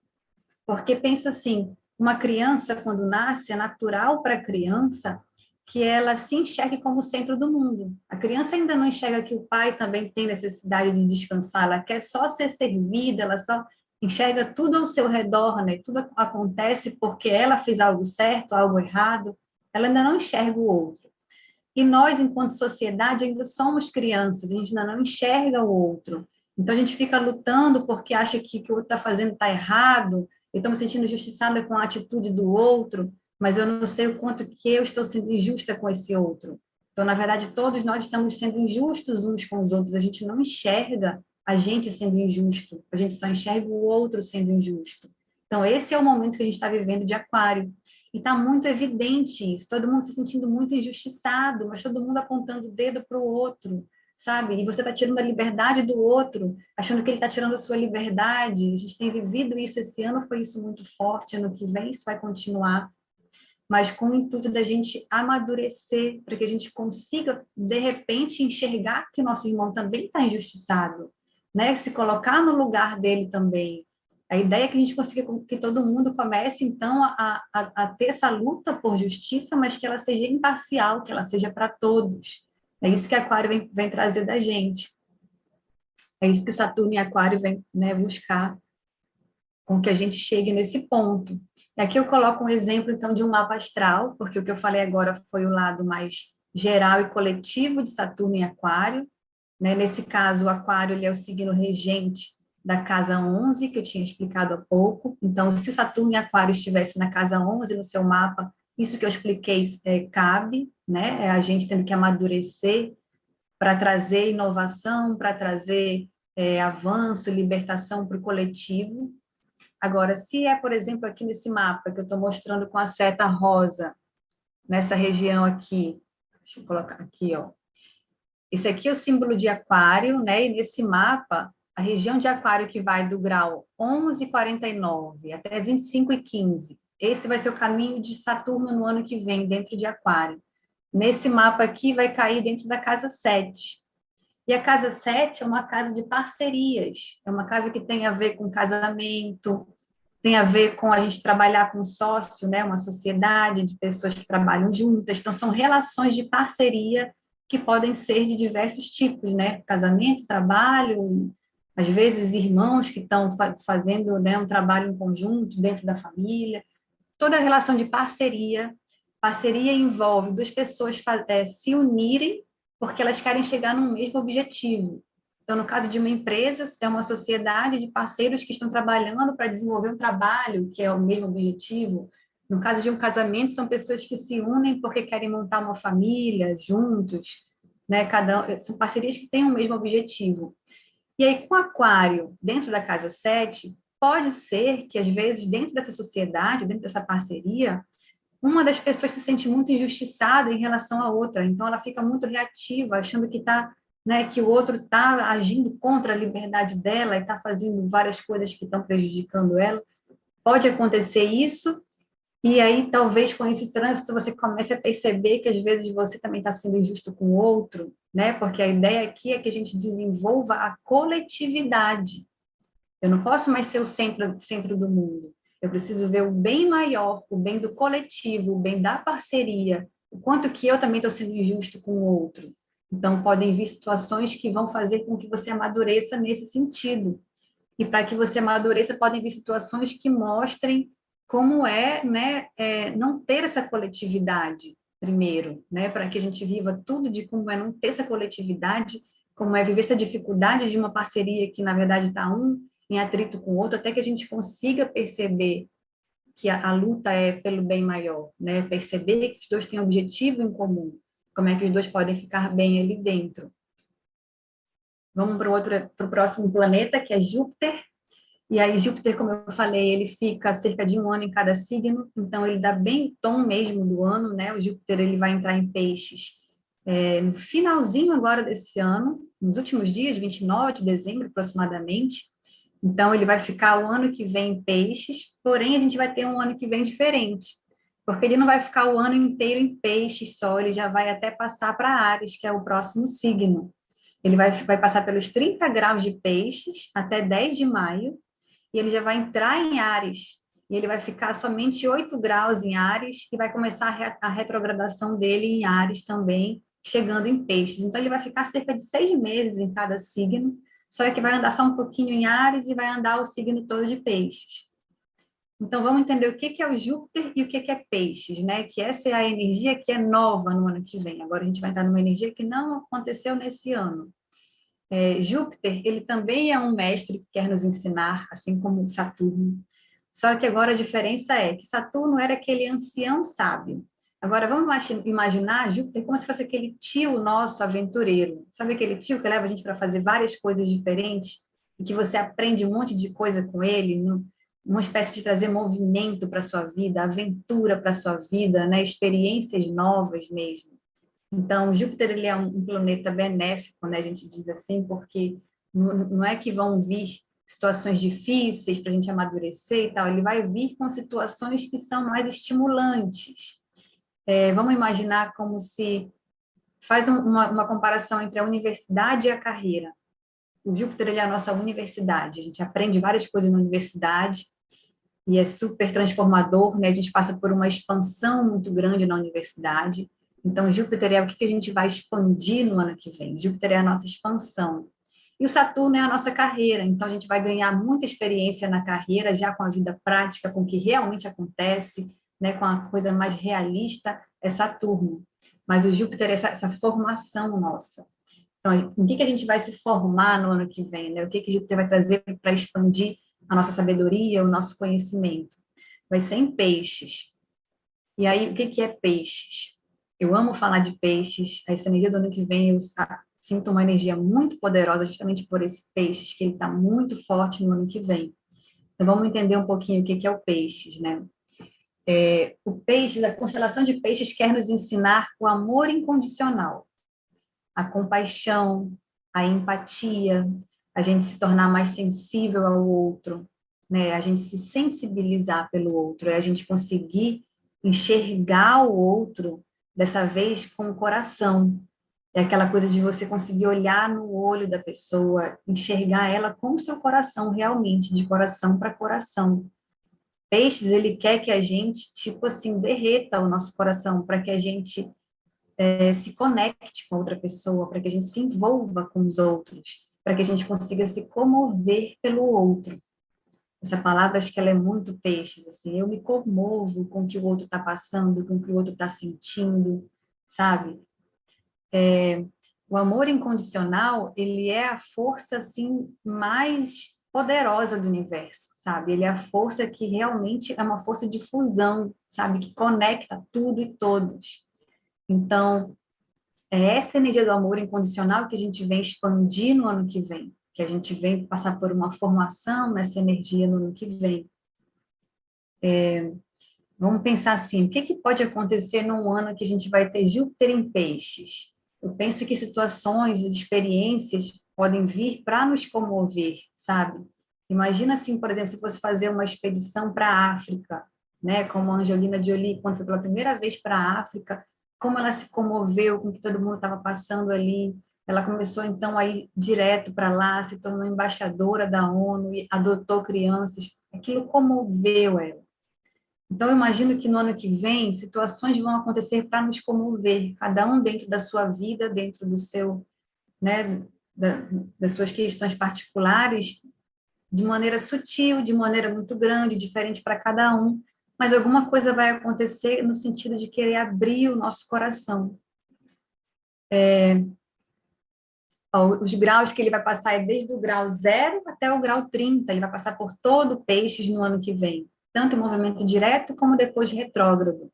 Porque pensa assim, uma criança quando nasce, é natural para a criança que ela se enxergue como o centro do mundo. A criança ainda não enxerga que o pai também tem necessidade de descansar, ela quer só ser servida, ela só enxerga tudo ao seu redor, né? Tudo acontece porque ela fez algo certo, algo errado, ela ainda não enxerga o outro. E nós, enquanto sociedade, ainda somos crianças, a gente ainda não enxerga o outro. Então, a gente fica lutando porque acha que o que o outro está fazendo está errado, eu estou me sentindo injustiçada com a atitude do outro, mas eu não sei o quanto que eu estou sendo injusta com esse outro. Então, na verdade, todos nós estamos sendo injustos uns com os outros, a gente não enxerga a gente sendo injusto, a gente só enxerga o outro sendo injusto. Então, esse é o momento que a gente está vivendo de Aquário. E está muito evidente isso, todo mundo se sentindo muito injustiçado, mas todo mundo apontando o dedo para o outro, sabe? E você está tirando a liberdade do outro, achando que ele está tirando a sua liberdade. A gente tem vivido isso esse ano, foi isso muito forte, ano que vem isso vai continuar, mas com o intuito da gente amadurecer, para que a gente consiga, de repente, enxergar que o nosso irmão também está injustiçado, né? Se colocar no lugar dele também. A ideia é que a gente consiga que todo mundo comece, então, a ter essa luta por justiça, mas que ela seja imparcial, que ela seja para todos. É isso que Aquário vem trazer da gente. É isso que o Saturno e Aquário vem, né, buscar com que a gente chegue nesse ponto. E aqui eu coloco um exemplo, então, de um mapa astral, porque o que eu falei agora foi o lado mais geral e coletivo de Saturno em Aquário, né? Nesse caso, o Aquário ele é o signo regente da casa 11, que eu tinha explicado há pouco. Então, se o Saturno em Aquário estivesse na casa 11 no seu mapa, isso que eu expliquei cabe, né? É a gente tendo que amadurecer para trazer inovação, para trazer avanço, libertação para o coletivo. Agora, se é, por exemplo, aqui nesse mapa que eu estou mostrando com a seta rosa, nessa região aqui, deixa eu colocar aqui, ó. Esse aqui é o símbolo de Aquário, né? E nesse mapa, a região de Aquário que vai do grau 11,49 até 25,15. Esse vai ser o caminho de Saturno no ano que vem, dentro de Aquário. Nesse mapa aqui, vai cair dentro da casa 7. E a casa 7 é uma casa de parcerias, é uma casa que tem a ver com casamento, tem a ver com a gente trabalhar com sócio, né? Uma sociedade de pessoas que trabalham juntas. Então, são relações de parceria que podem ser de diversos tipos, né? Casamento, trabalho, às vezes irmãos que estão fazendo, né, um trabalho em conjunto dentro da família. Toda relação de parceria. Parceria envolve duas pessoas se unirem porque elas querem chegar num mesmo objetivo. Então, no caso de uma empresa, é uma sociedade de parceiros que estão trabalhando para desenvolver um trabalho que é o mesmo objetivo. No caso de um casamento, são pessoas que se unem porque querem montar uma família juntos, né? São parcerias que têm o mesmo objetivo. E aí, com Aquário, dentro da casa 7, pode ser que, às vezes, dentro dessa sociedade, dentro dessa parceria, uma das pessoas se sente muito injustiçada em relação à outra, então ela fica muito reativa, achando que né, que o outro está agindo contra a liberdade dela e está fazendo várias coisas que estão prejudicando ela. Pode acontecer isso, e aí talvez com esse trânsito você comece a perceber que às vezes você também está sendo injusto com o outro, né? Porque a ideia aqui é que a gente desenvolva a coletividade. Eu não posso mais ser o centro do mundo. Eu preciso ver o bem maior, o bem do coletivo, o bem da parceria, o quanto que eu também estou sendo injusto com o outro. Então, podem vir situações que vão fazer com que você amadureça nesse sentido. E para que você amadureça, podem vir situações que mostrem como é, né, não ter essa coletividade, primeiro, né, para que a gente viva tudo de como é não ter essa coletividade, como é viver essa dificuldade de uma parceria que, na verdade, está um em atrito com o outro, até que a gente consiga perceber que a luta é pelo bem maior, né, perceber que os dois têm um objetivo em comum, como é que os dois podem ficar bem ali dentro. Vamos para o próximo planeta, que é Júpiter. E aí, Júpiter, como eu falei, ele fica cerca de um ano em cada signo, então ele dá bem o tom mesmo do ano, né? O Júpiter ele vai entrar em peixes no finalzinho agora desse ano, nos últimos dias, 29 de dezembro aproximadamente. Então, ele vai ficar o ano que vem em peixes, porém, a gente vai ter um ano que vem diferente, porque ele não vai ficar o ano inteiro em peixes só, ele já vai até passar para Áries, que é o próximo signo. Ele vai passar pelos 30 graus de peixes até 10 de maio, e ele já vai entrar em Áries. e ele vai ficar somente 8 graus em Áries, e vai começar a retrogradação dele em Áries também, chegando em Peixes. Então, ele vai ficar cerca de 6 meses em cada signo, só que vai andar só um pouquinho em Áries e vai andar o signo todo de Peixes. Então, vamos entender o que que é o Júpiter e o que que é Peixes, né? Que essa é a energia que é nova no ano que vem. Agora, a gente vai entrar numa energia que não aconteceu nesse ano. Júpiter, ele também é um mestre que quer nos ensinar, assim como Saturno. Só que agora a diferença é que Saturno era aquele ancião sábio. Agora, vamos imaginar Júpiter como se fosse aquele tio nosso aventureiro. Sabe aquele tio que leva a gente para fazer várias coisas diferentes e que você aprende um monte de coisa com ele, uma espécie de trazer movimento para a sua vida, aventura para a sua vida, né? Experiências novas mesmo. Então, Júpiter ele é um planeta benéfico, né? A gente diz assim, porque não é que vão vir situações difíceis para a gente amadurecer e tal, ele vai vir com situações que são mais estimulantes. Vamos imaginar como se faz uma comparação entre a universidade e a carreira. O Júpiter ele é a nossa universidade, a gente aprende várias coisas na universidade e é super transformador, né? A gente passa por uma expansão muito grande na universidade. Então, Júpiter é o que a gente vai expandir no ano que vem. Júpiter é a nossa expansão. E o Saturno é a nossa carreira. Então, a gente vai ganhar muita experiência na carreira, já com a vida prática, com o que realmente acontece, né? Com a coisa mais realista, é Saturno. Mas o Júpiter é essa formação nossa. Então, em que a gente vai se formar no ano que vem, né? O que Júpiter vai trazer para expandir a nossa sabedoria, o nosso conhecimento? Vai ser em peixes. E aí, o que é peixes? Eu amo falar de peixes. Essa energia do ano que vem, eu sinto uma energia muito poderosa justamente por esse peixes, que ele está muito forte no ano que vem. Então, vamos entender um pouquinho o que é o peixes, né? O peixes, a constelação de peixes quer nos ensinar o amor incondicional, a compaixão, a empatia, a gente se tornar mais sensível ao outro, né? A gente se sensibilizar pelo outro, é a gente conseguir enxergar o outro, dessa vez com o coração. É aquela coisa de você conseguir olhar no olho da pessoa, enxergar ela com o seu coração, realmente, de coração para coração. Peixes, ele quer que a gente, tipo assim, derreta o nosso coração, para que a gente se conecte com outra pessoa, para que a gente se envolva com os outros, para que a gente consiga se comover pelo outro. Essa palavra, acho que ela é muito peixes, assim, eu me comovo com o que o outro está passando, com o que o outro está sentindo, sabe? O amor incondicional, ele é a força, assim, mais poderosa do universo, sabe? Ele é a força que realmente é uma força de fusão, sabe? Que conecta tudo e todos. Então, é essa energia do amor incondicional que a gente vem expandir no ano que vem, que a gente vem passar por uma formação nessa energia no ano que vem. Vamos pensar assim, o que pode acontecer num ano que a gente vai ter Júpiter em peixes? Eu penso que situações, experiências podem vir para nos comover, sabe? Imagina assim, por exemplo, se fosse fazer uma expedição para a África, né? Como a Angelina Jolie, quando foi pela primeira vez para a África, como ela se comoveu com o que todo mundo estava passando ali. Ela começou então a ir direto para lá, se tornou embaixadora da ONU e adotou crianças. Aquilo comoveu ela. Então, eu imagino que no ano que vem, situações vão acontecer para nos comover, cada um dentro da sua vida, dentro do seu, né, das suas questões particulares, de maneira sutil, de maneira muito grande, diferente para cada um, mas alguma coisa vai acontecer no sentido de querer abrir o nosso coração. Os graus que ele vai passar é desde o grau 0 até o grau 30, ele vai passar por todo o peixes no ano que vem, tanto em movimento direto como depois de retrógrado.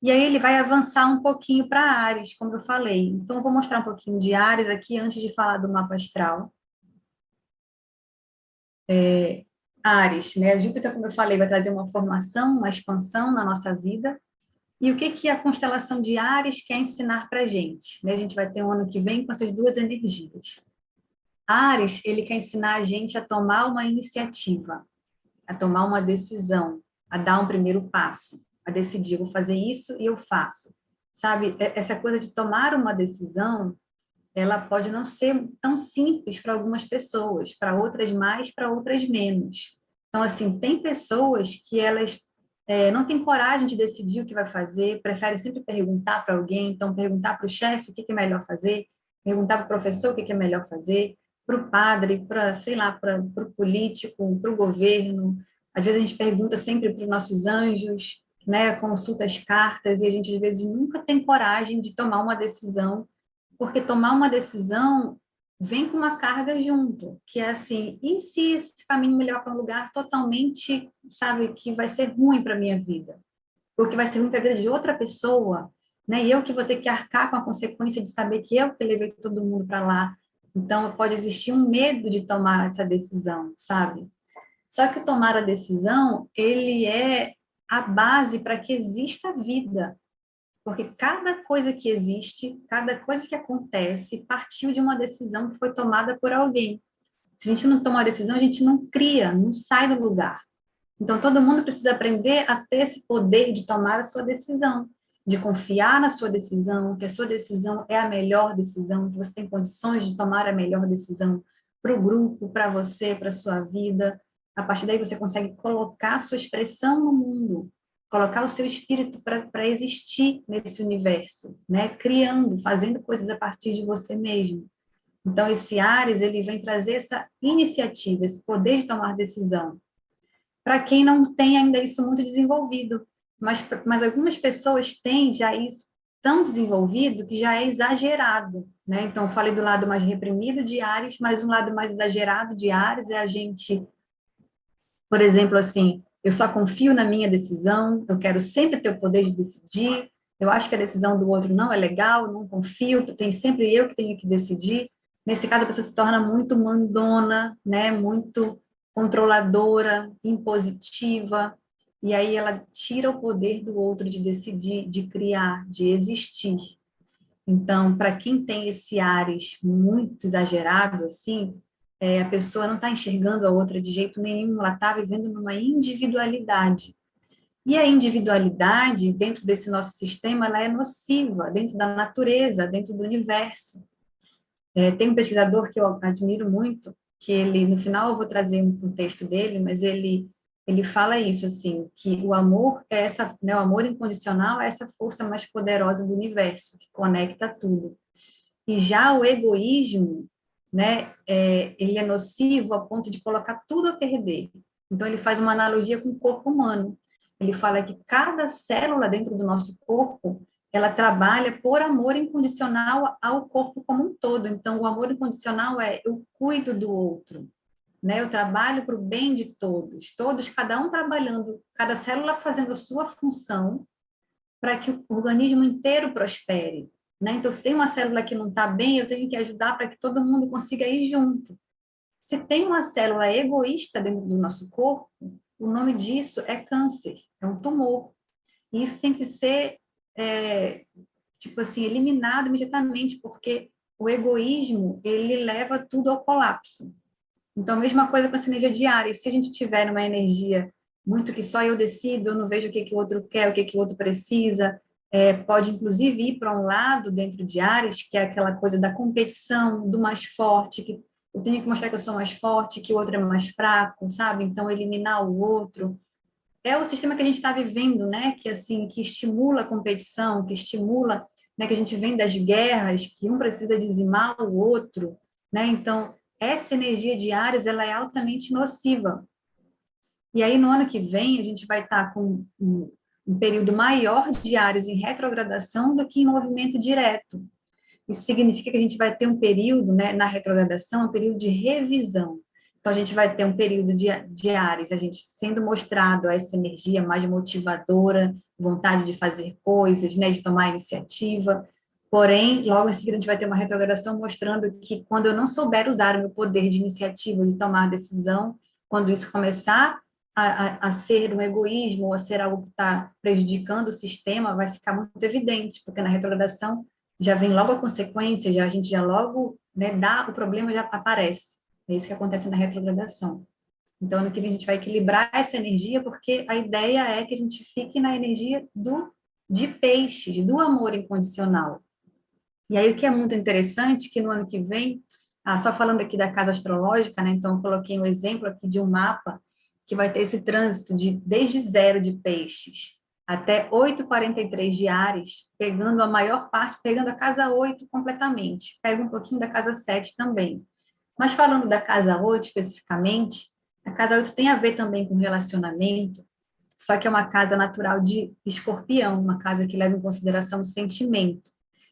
E aí ele vai avançar um pouquinho para Áries, como eu falei. Então, eu vou mostrar um pouquinho de Áries aqui antes de falar do mapa astral. Áries, né? Júpiter, como eu falei, vai trazer uma formação, uma expansão na nossa vida. E o que a constelação de Áries quer ensinar para a gente? Né? A gente vai ter um ano que vem com essas duas energias. Áries, ele quer ensinar a gente a tomar uma iniciativa, a tomar uma decisão, a dar um primeiro passo, a decidir, vou fazer isso e eu faço. Sabe, essa coisa de tomar uma decisão, ela pode não ser tão simples para algumas pessoas, para outras mais, para outras menos. Então, assim, tem pessoas que elas não têm coragem de decidir o que vai fazer, preferem sempre perguntar para alguém, então perguntar para o chefe o que é melhor fazer, perguntar para o professor o que é melhor fazer, para o padre, para, sei lá, para o político, para o governo. Às vezes a gente pergunta sempre para os nossos anjos, né, consulta as cartas, e a gente às vezes nunca tem coragem de tomar uma decisão, porque tomar uma decisão vem com uma carga junto, que é assim, e se esse caminho me levar para um lugar totalmente, sabe, que vai ser ruim para a minha vida? Ou que vai ser ruim para a vida de outra pessoa, né? E eu que vou ter que arcar com a consequência de saber que eu que levei todo mundo para lá. Então, pode existir um medo de tomar essa decisão, sabe? Só que tomar a decisão, ele é a base para que exista vida, porque cada coisa que existe, cada coisa que acontece, partiu de uma decisão que foi tomada por alguém. Se a gente não toma a decisão, a gente não cria, não sai do lugar. Então, todo mundo precisa aprender a ter esse poder de tomar a sua decisão, de confiar na sua decisão, que a sua decisão é a melhor decisão, que você tem condições de tomar a melhor decisão para o grupo, para você, para a sua vida. A partir daí, você consegue colocar a sua expressão no mundo, colocar o seu espírito para existir nesse universo, né? Criando, fazendo coisas a partir de você mesmo. Então, esse Ares, ele vem trazer essa iniciativa, esse poder de tomar decisão para quem não tem ainda isso muito desenvolvido. Mas algumas pessoas têm já isso tão desenvolvido que já é exagerado, né? Então, eu falei do lado mais reprimido de Áries, mas um lado mais exagerado de Áries é a gente, por exemplo, assim, eu só confio na minha decisão, eu quero sempre ter o poder de decidir, eu acho que a decisão do outro não é legal, não confio, tem sempre eu que tenho que decidir. Nesse caso, a pessoa se torna muito mandona, né? Muito controladora, impositiva, e aí ela tira o poder do outro de decidir, de criar, de existir. Então, para quem tem esse Ares muito exagerado, assim, a pessoa não está enxergando a outra de jeito nenhum, ela está vivendo numa individualidade. E a individualidade, dentro desse nosso sistema, ela é nociva, dentro da natureza, dentro do universo. Tem um pesquisador que eu admiro muito, que ele, no final eu vou trazer um texto dele, mas ele fala isso, assim, que o amor é essa, né, o amor incondicional é essa força mais poderosa do universo, que conecta tudo. E já o egoísmo, né, ele é nocivo a ponto de colocar tudo a perder. Então, ele faz uma analogia com o corpo humano. Ele fala que cada célula dentro do nosso corpo, ela trabalha por amor incondicional ao corpo como um todo. Então, o amor incondicional é eu cuido do outro, né? Eu trabalho para o bem de todos, todos, cada um trabalhando, cada célula fazendo a sua função para que o organismo inteiro prospere, né? Então, se tem uma célula que não está bem, eu tenho que ajudar para que todo mundo consiga ir junto. Se tem uma célula egoísta dentro do nosso corpo, o nome disso é câncer, é um tumor. E isso tem que ser, tipo assim, eliminado imediatamente, porque o egoísmo, ele leva tudo ao colapso. Então, a mesma coisa com essa energia diária. Se a gente tiver uma energia muito que só eu decido, eu não vejo o que, que o outro quer, o que, que o outro precisa, pode inclusive ir para um lado dentro de Ares, que é aquela coisa da competição, do mais forte, que eu tenho que mostrar que eu sou mais forte, que o outro é mais fraco, sabe? Então, eliminar o outro. É o sistema que a gente está vivendo, né? Que, assim, que estimula a competição, que estimula, né? Que a gente vem das guerras, que um precisa dizimar o outro, né? Então, essa energia de Áries, ela é altamente nociva. E aí, no ano que vem, a gente vai estar com um período maior de Áries em retrogradação do que em movimento direto. Isso significa que a gente vai ter um período, né, na retrogradação, um período de revisão. Então, a gente vai ter um período de Áries, a gente sendo mostrado essa energia mais motivadora, vontade de fazer coisas, né, de tomar iniciativa. Porém, logo em seguida, a gente vai ter uma retrogradação mostrando que quando eu não souber usar o meu poder de iniciativa, de tomar decisão, quando isso começar a ser um egoísmo ou a ser algo que está prejudicando o sistema, vai ficar muito evidente, porque na retrogradação já vem logo a consequência, já a gente já logo, né, dá, o problema já aparece. É isso que acontece na retrogradação. Então, ano que vem a gente vai equilibrar essa energia, porque a ideia é que a gente fique na energia de peixes, do amor incondicional. E aí, o que é muito interessante, que no ano que vem, só falando aqui da casa astrológica, né, então eu coloquei um exemplo aqui de um mapa, que vai ter esse trânsito desde 0 de peixes até 8,43 de Áries, pegando a maior parte, pegando a casa 8 completamente. Pega um pouquinho da casa 7 também. Mas falando da casa 8 especificamente, a casa 8 tem a ver também com relacionamento, só que é uma casa natural de Escorpião, uma casa que leva em consideração o sentimento.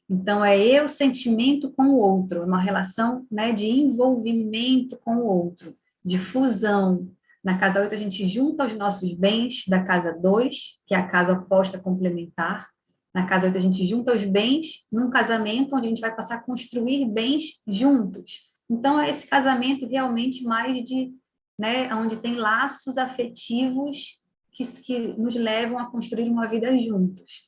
Então, é eu sentimento com o outro, é uma relação, né, de envolvimento com o outro, de fusão. Na casa 8 a gente junta os nossos bens da casa 2, que é a casa oposta complementar. Na casa 8 a gente junta os bens num casamento onde a gente vai passar a construir bens juntos. Então, é esse casamento realmente mais de, né, onde tem laços afetivos que nos levam a construir uma vida juntos.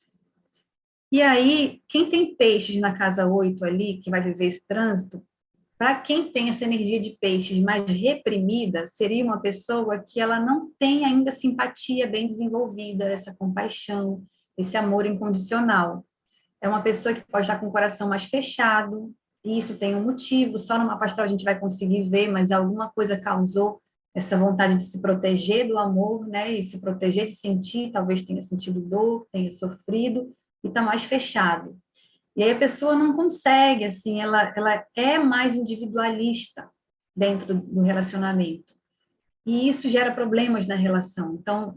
E aí, quem tem peixes na casa 8 ali, que vai viver esse trânsito, para quem tem essa energia de peixes mais reprimida, seria uma pessoa que ela não tem ainda simpatia bem desenvolvida, essa compaixão, esse amor incondicional. É uma pessoa que pode estar com o coração mais fechado, e isso tem um motivo, só numa pastoral a gente vai conseguir ver, mas alguma coisa causou essa vontade de se proteger do amor, né, e se proteger de sentir, talvez tenha sentido dor, tenha sofrido, e está mais fechado. E aí a pessoa não consegue, assim, ela é mais individualista dentro do relacionamento. E isso gera problemas na relação. Então,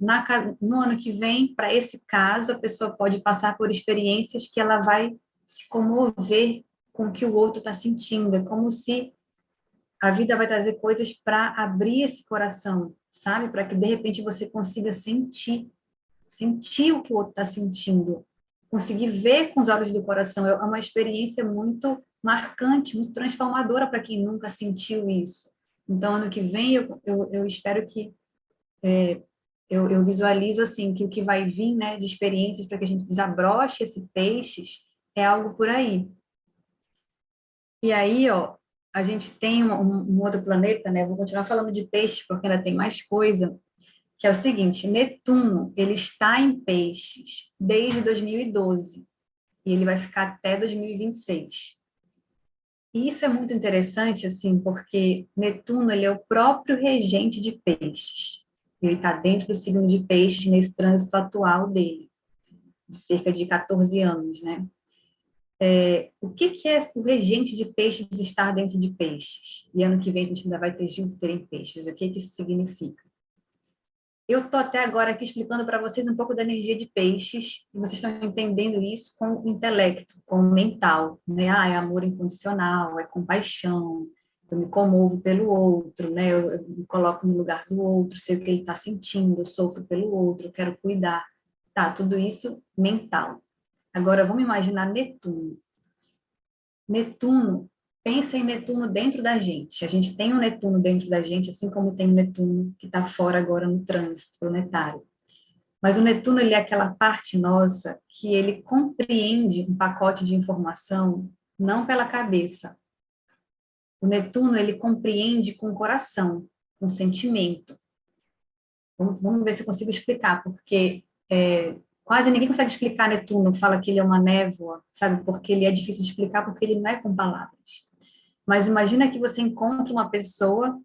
no ano que vem, para esse caso, a pessoa pode passar por experiências que ela vai se comover com o que o outro está sentindo. É como se a vida vai trazer coisas para abrir esse coração, sabe? Para que, de repente, você consiga sentir o que o outro está sentindo, conseguir ver com os olhos do coração. É uma experiência muito marcante, muito transformadora para quem nunca sentiu isso. Então, ano que vem, eu espero que eu visualizo assim que o que vai vir, né, de experiências para que a gente desabroche esse peixes é algo por aí. E aí, ó, a gente tem um outro planeta, né? Vou continuar falando de peixes porque ainda tem mais coisa, que é o seguinte: Netuno, ele está em peixes desde 2012 e ele vai ficar até 2026. E isso é muito interessante, assim, porque Netuno, ele é o próprio regente de peixes. Ele está dentro do signo de peixes nesse trânsito atual dele, de cerca de 14 anos, né? O que é o regente de peixes estar dentro de peixes? E ano que vem a gente ainda vai ter Júpiter em peixes. O que isso significa? Eu estou até agora aqui explicando para vocês um pouco da energia de peixes, e vocês estão entendendo isso com o intelecto, com o mental, né? Ah, é amor incondicional, é compaixão, eu me comovo pelo outro, né? Eu me coloco no lugar do outro, sei o que ele está sentindo, eu sofro pelo outro, eu quero cuidar. Tá, tudo isso mental. Agora, vamos imaginar Netuno. Netuno, pensa em Netuno dentro da gente. A gente tem um Netuno dentro da gente, assim como tem um Netuno que está fora agora no trânsito planetário. Mas o Netuno, ele é aquela parte nossa que ele compreende um pacote de informação não pela cabeça. O Netuno, ele compreende com o coração, com o sentimento. Vamos ver se eu consigo explicar, porque quase ninguém consegue explicar Netuno, fala que ele é uma névoa, sabe? Porque ele é difícil de explicar, porque ele não é com palavras. Mas imagina que você encontra uma pessoa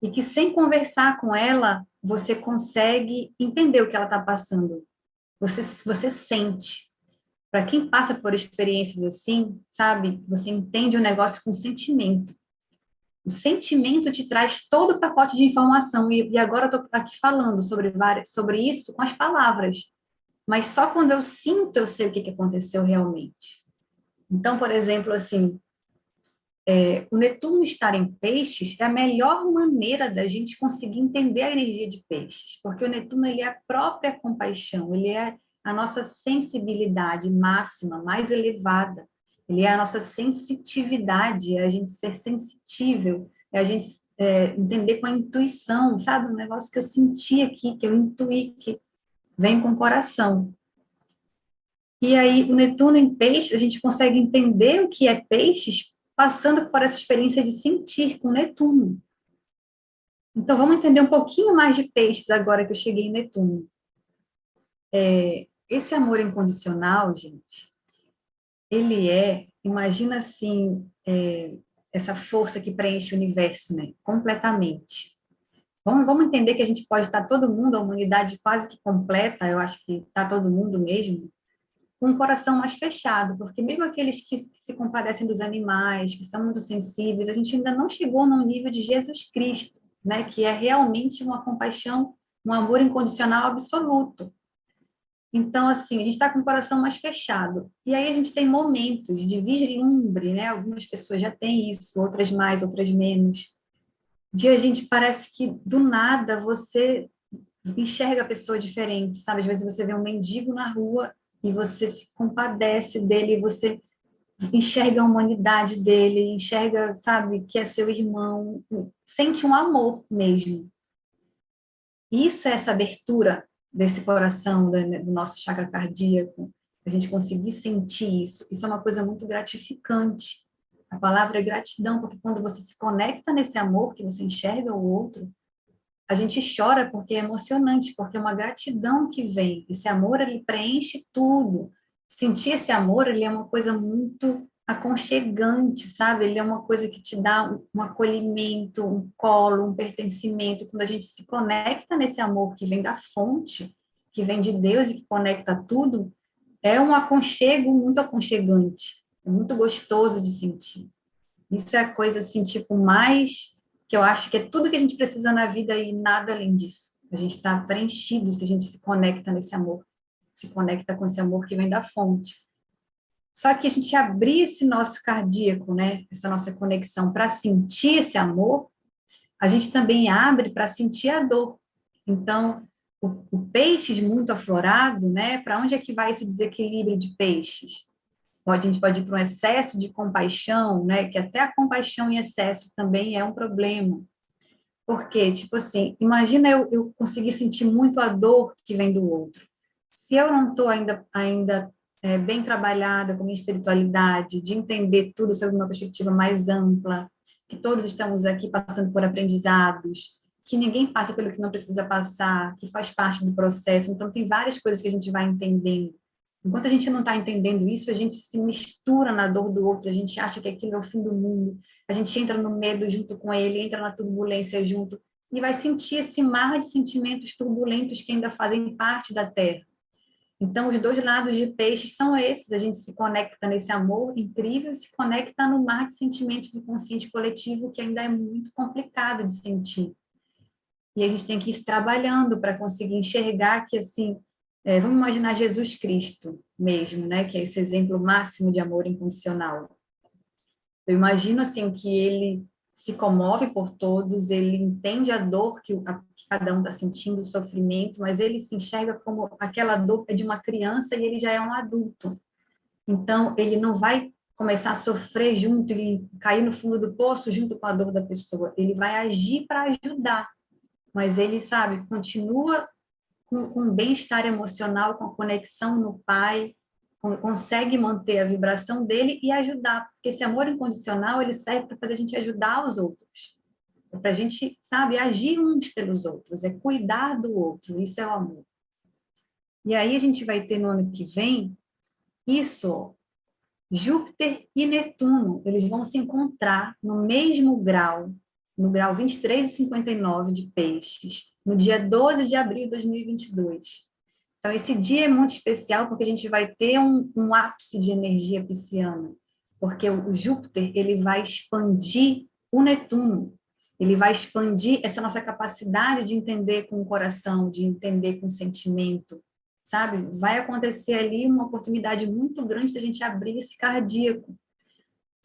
e que sem conversar com ela, você consegue entender o que ela está passando. Você sente. Para quem passa por experiências assim, sabe? Você entende o negócio com sentimento. O sentimento te traz todo o pacote de informação. E agora eu estou aqui falando sobre isso com as palavras. Mas só quando eu sinto, eu sei o que aconteceu realmente. Então, por exemplo, assim, o Netuno estar em peixes é a melhor maneira da gente conseguir entender a energia de peixes, porque o Netuno, ele é a própria compaixão, ele é a nossa sensibilidade máxima, mais elevada, ele é a nossa sensitividade, é a gente ser sensitível, é a gente entender com a intuição, sabe? Um negócio que eu senti aqui, que eu intuí, que vem com o coração. E aí, o Netuno em peixes, a gente consegue entender o que é peixes passando por essa experiência de sentir com Netuno. Então, vamos entender um pouquinho mais de peixes agora que eu cheguei em Netuno. Esse amor incondicional, gente, imagina assim, essa força que preenche o universo, né? Completamente. Vamos entender que a gente pode estar todo mundo, a humanidade quase que completa, eu acho que está todo mundo mesmo, com um coração mais fechado, porque mesmo aqueles que se compadecem dos animais, que são muito sensíveis, a gente ainda não chegou no nível de Jesus Cristo, né, que é realmente uma compaixão, um amor incondicional absoluto. Então, assim, a gente está com o coração mais fechado. E aí a gente tem momentos de vislumbre, né? Algumas pessoas já têm isso, outras mais, outras menos. De a gente parece que do nada você enxerga a pessoa diferente, sabe? Às vezes você vê um mendigo na rua e você se compadece dele, você enxerga a humanidade dele, enxerga, sabe, que é seu irmão, sente um amor mesmo. Isso é essa abertura desse coração, do nosso chakra cardíaco, a gente conseguir sentir isso. Isso é uma coisa muito gratificante. A palavra é gratidão, porque quando você se conecta nesse amor, que você enxerga o outro, a gente chora porque é emocionante, porque é uma gratidão que vem. Esse amor, ele preenche tudo. Sentir esse amor, ele é uma coisa muito aconchegante, sabe? Ele é uma coisa que te dá um acolhimento, um colo, um pertencimento. Quando a gente se conecta nesse amor que vem da fonte, que vem de Deus e que conecta tudo, é um aconchego muito aconchegante. É muito gostoso de sentir. Isso é a coisa, assim, tipo, mais que eu acho que é tudo que a gente precisa na vida e nada além disso. A gente está preenchido se a gente se conecta nesse amor, se conecta com esse amor que vem da fonte. Só que a gente abrir esse nosso cardíaco, né, essa nossa conexão para sentir esse amor, a gente também abre para sentir a dor. Então, o peixe muito aflorado, né, para onde é que vai esse desequilíbrio de peixes? A gente pode ir para um excesso de compaixão, né? Que até a compaixão em excesso também é um problema. Porque, tipo assim, imagina eu conseguir sentir muito a dor que vem do outro. Se eu não estou ainda bem trabalhada com minha espiritualidade, de entender tudo sobre uma perspectiva mais ampla, que todos estamos aqui passando por aprendizados, que ninguém passa pelo que não precisa passar, que faz parte do processo. Então, tem várias coisas que a gente vai entendendo. Enquanto a gente não está entendendo isso, a gente se mistura na dor do outro, a gente acha que aquilo é o fim do mundo, a gente entra no medo junto com ele, entra na turbulência junto, e vai sentir esse mar de sentimentos turbulentos que ainda fazem parte da Terra. Então, os dois lados de peixes são esses, a gente se conecta nesse amor incrível e se conecta no mar de sentimentos do consciente coletivo, que ainda é muito complicado de sentir. E a gente tem que ir trabalhando para conseguir enxergar que, assim, vamos imaginar Jesus Cristo mesmo, né? Que é esse exemplo máximo de amor incondicional. Eu imagino, assim, que ele se comove por todos, ele entende a dor que cada um está sentindo, o sofrimento, mas ele se enxerga como aquela dor é de uma criança e ele já é um adulto. Então, ele não vai começar a sofrer junto e cair no fundo do poço junto com a dor da pessoa. Ele vai agir para ajudar, mas ele, sabe, continua com bem-estar emocional, com a conexão no pai, consegue manter a vibração dele e ajudar, porque esse amor incondicional, ele serve para fazer a gente ajudar os outros, para a gente, sabe, agir uns pelos outros, é cuidar do outro, isso é o amor. E aí a gente vai ter no ano que vem isso, Júpiter e Netuno, eles vão se encontrar no mesmo grau, no grau 23,59 de peixes, no dia 12 de abril de 2022. Então, esse dia é muito especial porque a gente vai ter um ápice de energia pisciana, porque o Júpiter, ele vai expandir o Netuno, ele vai expandir essa nossa capacidade de entender com o coração, de entender com o sentimento, sabe? Vai acontecer ali uma oportunidade muito grande da gente abrir esse cardíaco.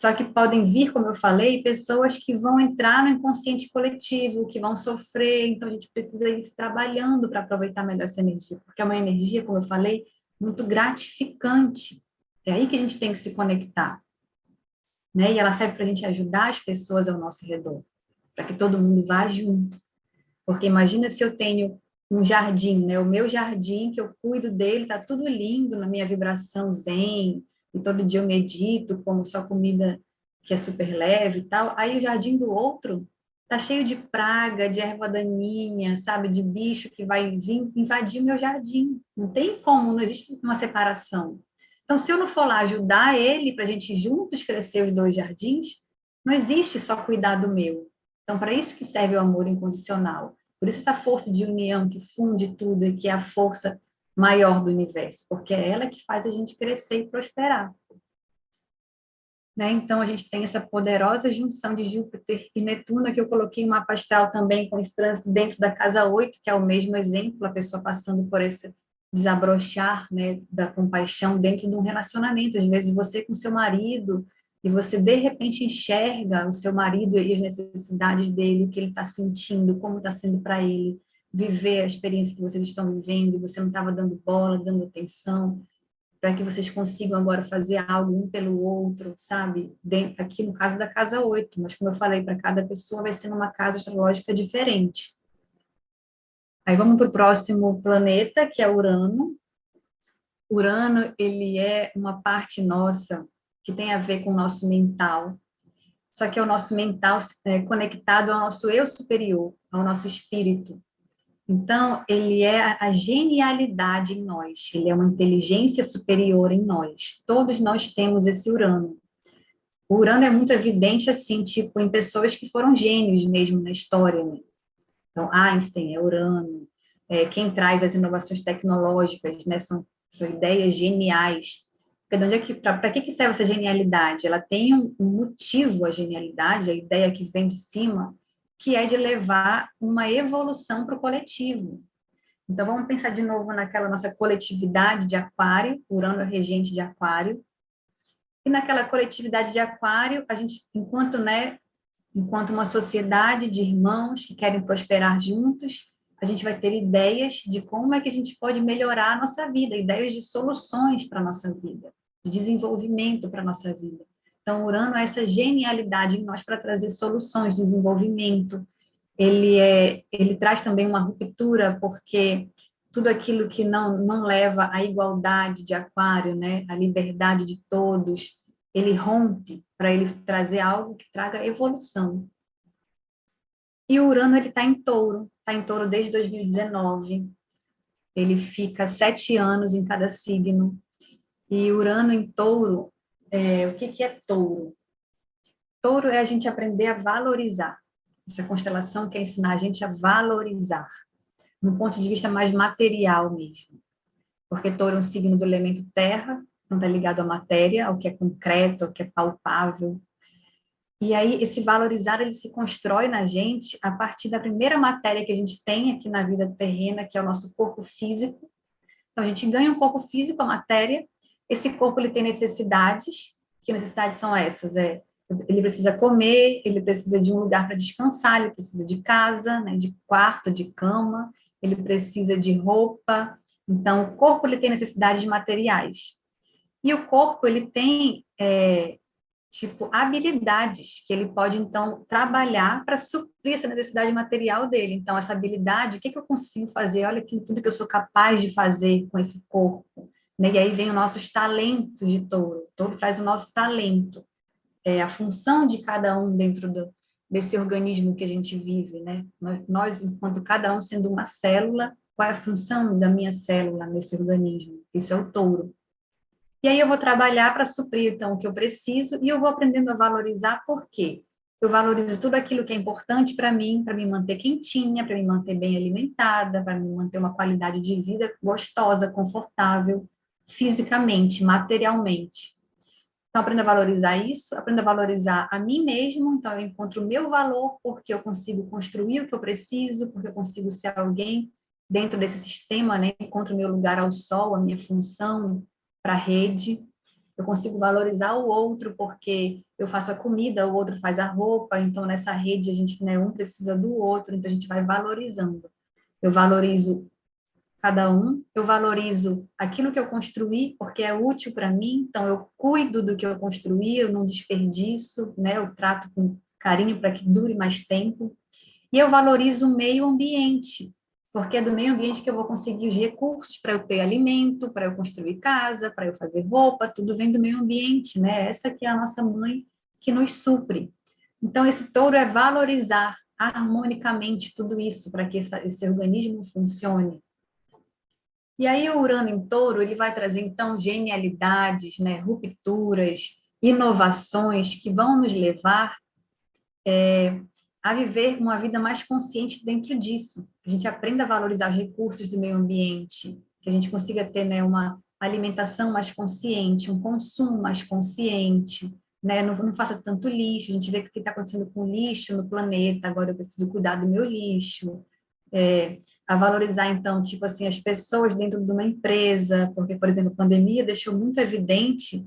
Só que podem vir, como eu falei, pessoas que vão entrar no inconsciente coletivo, que vão sofrer, então a gente precisa ir se trabalhando para aproveitar melhor essa energia, porque é uma energia, como eu falei, muito gratificante. É aí que a gente tem que se conectar, né? E ela serve para a gente ajudar as pessoas ao nosso redor, para que todo mundo vá junto. Porque imagina se eu tenho um jardim, né? O meu jardim, que eu cuido dele, tá tudo lindo na minha vibração zen, e todo dia eu medito, como só comida que é super leve e tal. Aí o jardim do outro tá cheio de praga, de erva daninha, sabe? De bicho que vai vir invadir o meu jardim. Não tem como, não existe uma separação. Então, se eu não for lá ajudar ele, para a gente juntos crescer os dois jardins, não existe só cuidar do meu. Então, para isso que serve o amor incondicional. Por isso essa força de união que funde tudo e que é a força maior do universo, porque é ela que faz a gente crescer e prosperar. Né? Então, a gente tem essa poderosa junção de Júpiter e Netuno, que eu coloquei um mapa astral também com esse trânsito dentro da casa 8, que é o mesmo exemplo, a pessoa passando por esse desabrochar, né, da compaixão dentro de um relacionamento. Às vezes, você com seu marido, e você, de repente, enxerga o seu marido e as necessidades dele, o que ele está sentindo, como está sendo para ele, viver a experiência que vocês estão vivendo, e você não estava dando bola, dando atenção, para que vocês consigam agora fazer algo um pelo outro, sabe? Aqui no caso da casa 8, mas como eu falei, para cada pessoa vai ser numa casa astrológica diferente. Aí vamos para o próximo planeta, que é Urano. Urano, ele é uma parte nossa que tem a ver com o nosso mental, só que é o nosso mental conectado ao nosso eu superior, ao nosso espírito. Então, ele é a genialidade em nós, ele é uma inteligência superior em nós. Todos nós temos esse Urano. O Urano é muito evidente, assim, tipo, em pessoas que foram gênios mesmo na história, né? Então, Einstein é Urano, quem traz as inovações tecnológicas, né, são ideias geniais. Porque para que serve essa genialidade? Ela tem um motivo, a genialidade, a ideia que vem de cima, que é de levar uma evolução para o coletivo. Então, vamos pensar de novo naquela nossa coletividade de Aquário, Urano é regente de Aquário, e naquela coletividade de Aquário, a gente, enquanto uma sociedade de irmãos que querem prosperar juntos, a gente vai ter ideias de como é que a gente pode melhorar a nossa vida, ideias de soluções para a nossa vida, de desenvolvimento para a nossa vida. Então, Urano é essa genialidade em nós para trazer soluções, desenvolvimento. Ele traz também uma ruptura, porque tudo aquilo que não leva à igualdade de Aquário, né, à liberdade de todos, ele rompe para ele trazer algo que traga evolução. E o Urano, ele está em Touro desde 2019, ele fica 7 anos em cada signo, e Urano em Touro, o que é Touro? Touro é a gente aprender a valorizar, essa constelação quer ensinar a gente a valorizar, no ponto de vista mais material mesmo, porque Touro é um signo do elemento terra, não está ligado à matéria, ao que é concreto, ao que é palpável. E aí, esse valorizar, ele se constrói na gente a partir da primeira matéria que a gente tem aqui na vida terrena, que é o nosso corpo físico. Então, a gente ganha um corpo físico, a matéria. Esse corpo, ele tem necessidades. Que necessidades são essas? Ele precisa comer, ele precisa de um lugar para descansar, ele precisa de casa, né, de quarto, de cama, ele precisa de roupa. Então, o corpo, ele tem necessidades materiais. E o corpo, ele tem tipo, habilidades que ele pode, então, trabalhar para suprir essa necessidade material dele. Então, essa habilidade, o que eu consigo fazer? Olha tudo que eu sou capaz de fazer com esse corpo. Né? E aí vem os nossos talentos de Touro. Touro traz o nosso talento, a função de cada um dentro desse organismo que a gente vive. Né? Nós, enquanto cada um sendo uma célula, qual é a função da minha célula nesse organismo? Isso é o Touro. E aí eu vou trabalhar para suprir, então, o que eu preciso, e eu vou aprendendo a valorizar, por quê? Eu valorizo tudo aquilo que é importante para mim me manter quentinha, para me manter bem alimentada, para me manter uma qualidade de vida gostosa, confortável, fisicamente, materialmente. Então, aprendo a valorizar isso, aprendo a valorizar a mim mesmo, então eu encontro o meu valor, porque eu consigo construir o que eu preciso, porque eu consigo ser alguém dentro desse sistema, né? Encontro o meu lugar ao sol, a minha função para a rede. Eu consigo valorizar o outro, porque eu faço a comida, o outro faz a roupa, então nessa rede a gente, né, um precisa do outro, então a gente vai valorizando. Eu valorizo cada um, eu valorizo aquilo que eu construí, porque é útil para mim, então eu cuido do que eu construí, eu não desperdiço, né? Eu trato com carinho para que dure mais tempo, e eu valorizo o meio ambiente, porque é do meio ambiente que eu vou conseguir os recursos para eu ter alimento, para eu construir casa, para eu fazer roupa, tudo vem do meio ambiente, né? Essa que é a nossa mãe que nos supre. Então, esse touro é valorizar harmonicamente tudo isso para que esse organismo funcione. E aí o Urano em Touro, ele vai trazer, então, genialidades, né, rupturas, inovações que vão nos levar a viver uma vida mais consciente dentro disso. Que a gente aprenda a valorizar os recursos do meio ambiente, que a gente consiga ter, né, uma alimentação mais consciente, um consumo mais consciente, né? Não faça tanto lixo. A gente vê o que está acontecendo com o lixo no planeta. Agora eu preciso cuidar do meu lixo. A valorizar, então, tipo assim, as pessoas dentro de uma empresa, porque, por exemplo, a pandemia deixou muito evidente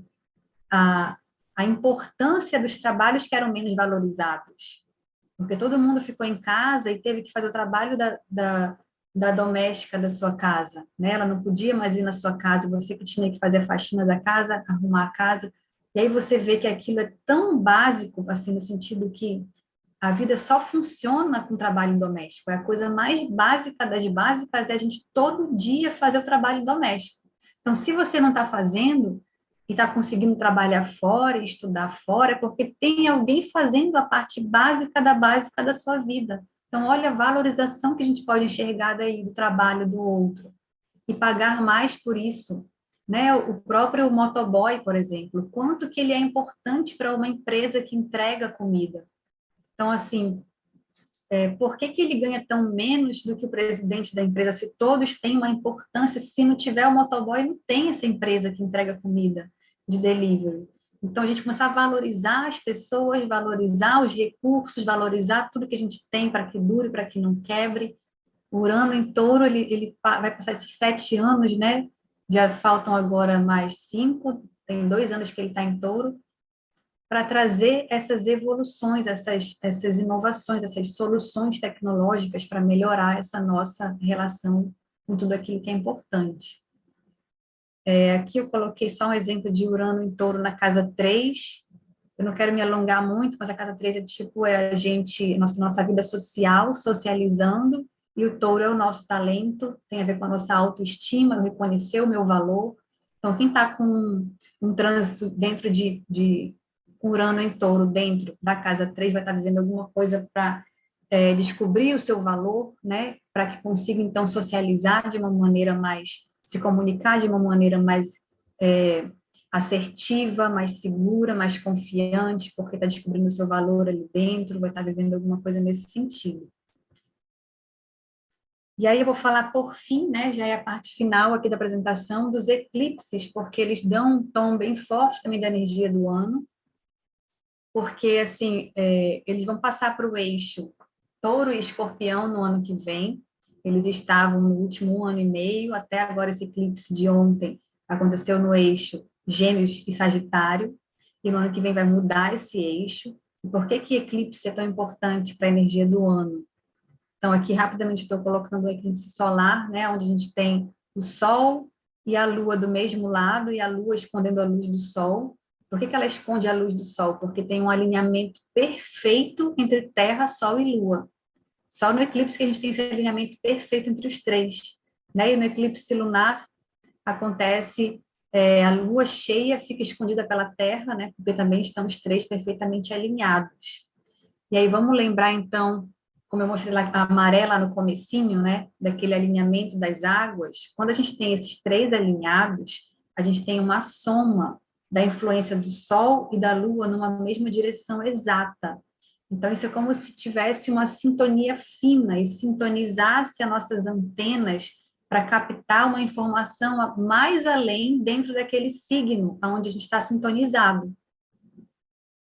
a, a importância dos trabalhos que eram menos valorizados, porque todo mundo ficou em casa e teve que fazer o trabalho da doméstica da sua casa, né? Ela não podia mais ir na sua casa, você que tinha que fazer a faxina da casa, arrumar a casa, e aí você vê que aquilo é tão básico, assim, no sentido que a vida só funciona com trabalho doméstico. É a coisa mais básica das básicas é a gente todo dia fazer o trabalho doméstico. Então, se você não está fazendo e está conseguindo trabalhar fora e estudar fora, é porque tem alguém fazendo a parte básica da sua vida. Então, olha a valorização que a gente pode enxergar daí do trabalho do outro e pagar mais por isso. Né? O próprio motoboy, por exemplo, quanto que ele é importante para uma empresa que entrega comida. Então, assim, por que que ele ganha tão menos do que o presidente da empresa, se todos têm uma importância, se não tiver o motoboy, não tem essa empresa que entrega comida de delivery. Então, a gente começar a valorizar as pessoas, valorizar os recursos, valorizar tudo que a gente tem para que dure, para que não quebre. O Urano em Touro, ele vai passar esses 7 anos, né? Já faltam agora mais 5, tem 2 anos que ele está em Touro, para trazer essas evoluções, essas inovações, essas soluções tecnológicas para melhorar essa nossa relação com tudo aquilo que é importante. Aqui eu coloquei só um exemplo de Urano em Touro na casa 3. Eu não quero me alongar muito, mas a casa 3 é tipo, a gente, nossa vida social, socializando, e o Touro é o nosso talento, tem a ver com a nossa autoestima, eu reconhecer o meu valor. Então, quem está com um trânsito dentro de Urano em Touro, dentro da casa 3, vai estar vivendo alguma coisa para descobrir o seu valor, né? Para que consiga, então, socializar de uma maneira mais, se comunicar de uma maneira mais assertiva, mais segura, mais confiante, porque está descobrindo o seu valor ali dentro, vai estar vivendo alguma coisa nesse sentido. E aí eu vou falar por fim, né, já é a parte final aqui da apresentação, dos eclipses, porque eles dão um tom bem forte também da energia do ano, porque, assim, eles vão passar para o eixo Touro e Escorpião no ano que vem. Eles estavam no último 1 ano e meio, até agora esse eclipse de ontem aconteceu no eixo Gêmeos e Sagitário, e no ano que vem vai mudar esse eixo. E por que que eclipse é tão importante para a energia do ano? Então, aqui rapidamente estou colocando o eclipse solar, né, onde a gente tem o Sol e a Lua do mesmo lado, e a Lua escondendo a luz do Sol. Por que que ela esconde a luz do Sol? Porque tem um alinhamento perfeito entre Terra, Sol e Lua. Só no eclipse que a gente tem esse alinhamento perfeito entre os três. Né? E no eclipse lunar acontece, a lua cheia fica escondida pela Terra, né? Porque também estão os três perfeitamente alinhados. E aí vamos lembrar, então, como eu mostrei lá, a maré lá no comecinho, né? Daquele alinhamento das águas. Quando a gente tem esses três alinhados, a gente tem uma soma da influência do Sol e da Lua numa mesma direção exata. Então, isso é como se tivesse uma sintonia fina e sintonizasse as nossas antenas para captar uma informação mais além dentro daquele signo onde a gente está sintonizado.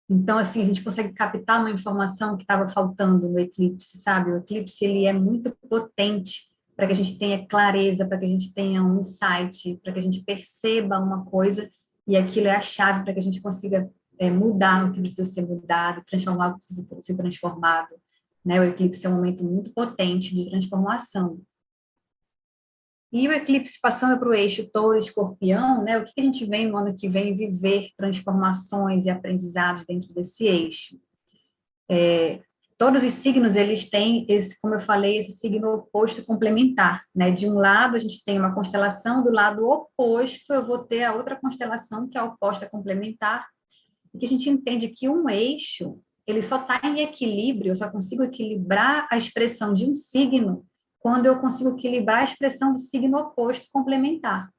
Então, assim, a gente consegue captar uma informação que estava faltando no eclipse, sabe? O eclipse, ele é muito potente para que a gente tenha clareza, para que a gente tenha um insight, para que a gente perceba uma coisa, e aquilo é a chave para que a gente consiga mudar o que precisa ser mudado, transformar o que precisa ser transformado, né? O eclipse é um momento muito potente de transformação. E o eclipse passando para o eixo Touro-Escorpião, né, o que a gente vem no ano que vem viver transformações e aprendizados dentro desse eixo? Todos os signos, eles têm, esse, como eu falei, esse signo oposto complementar. Né? De um lado, a gente tem uma constelação, do lado oposto, eu vou ter a outra constelação, que é a oposta complementar, e que a gente entende que um eixo, ele só está em equilíbrio, eu só consigo equilibrar a expressão de um signo quando eu consigo equilibrar a expressão do signo oposto complementar.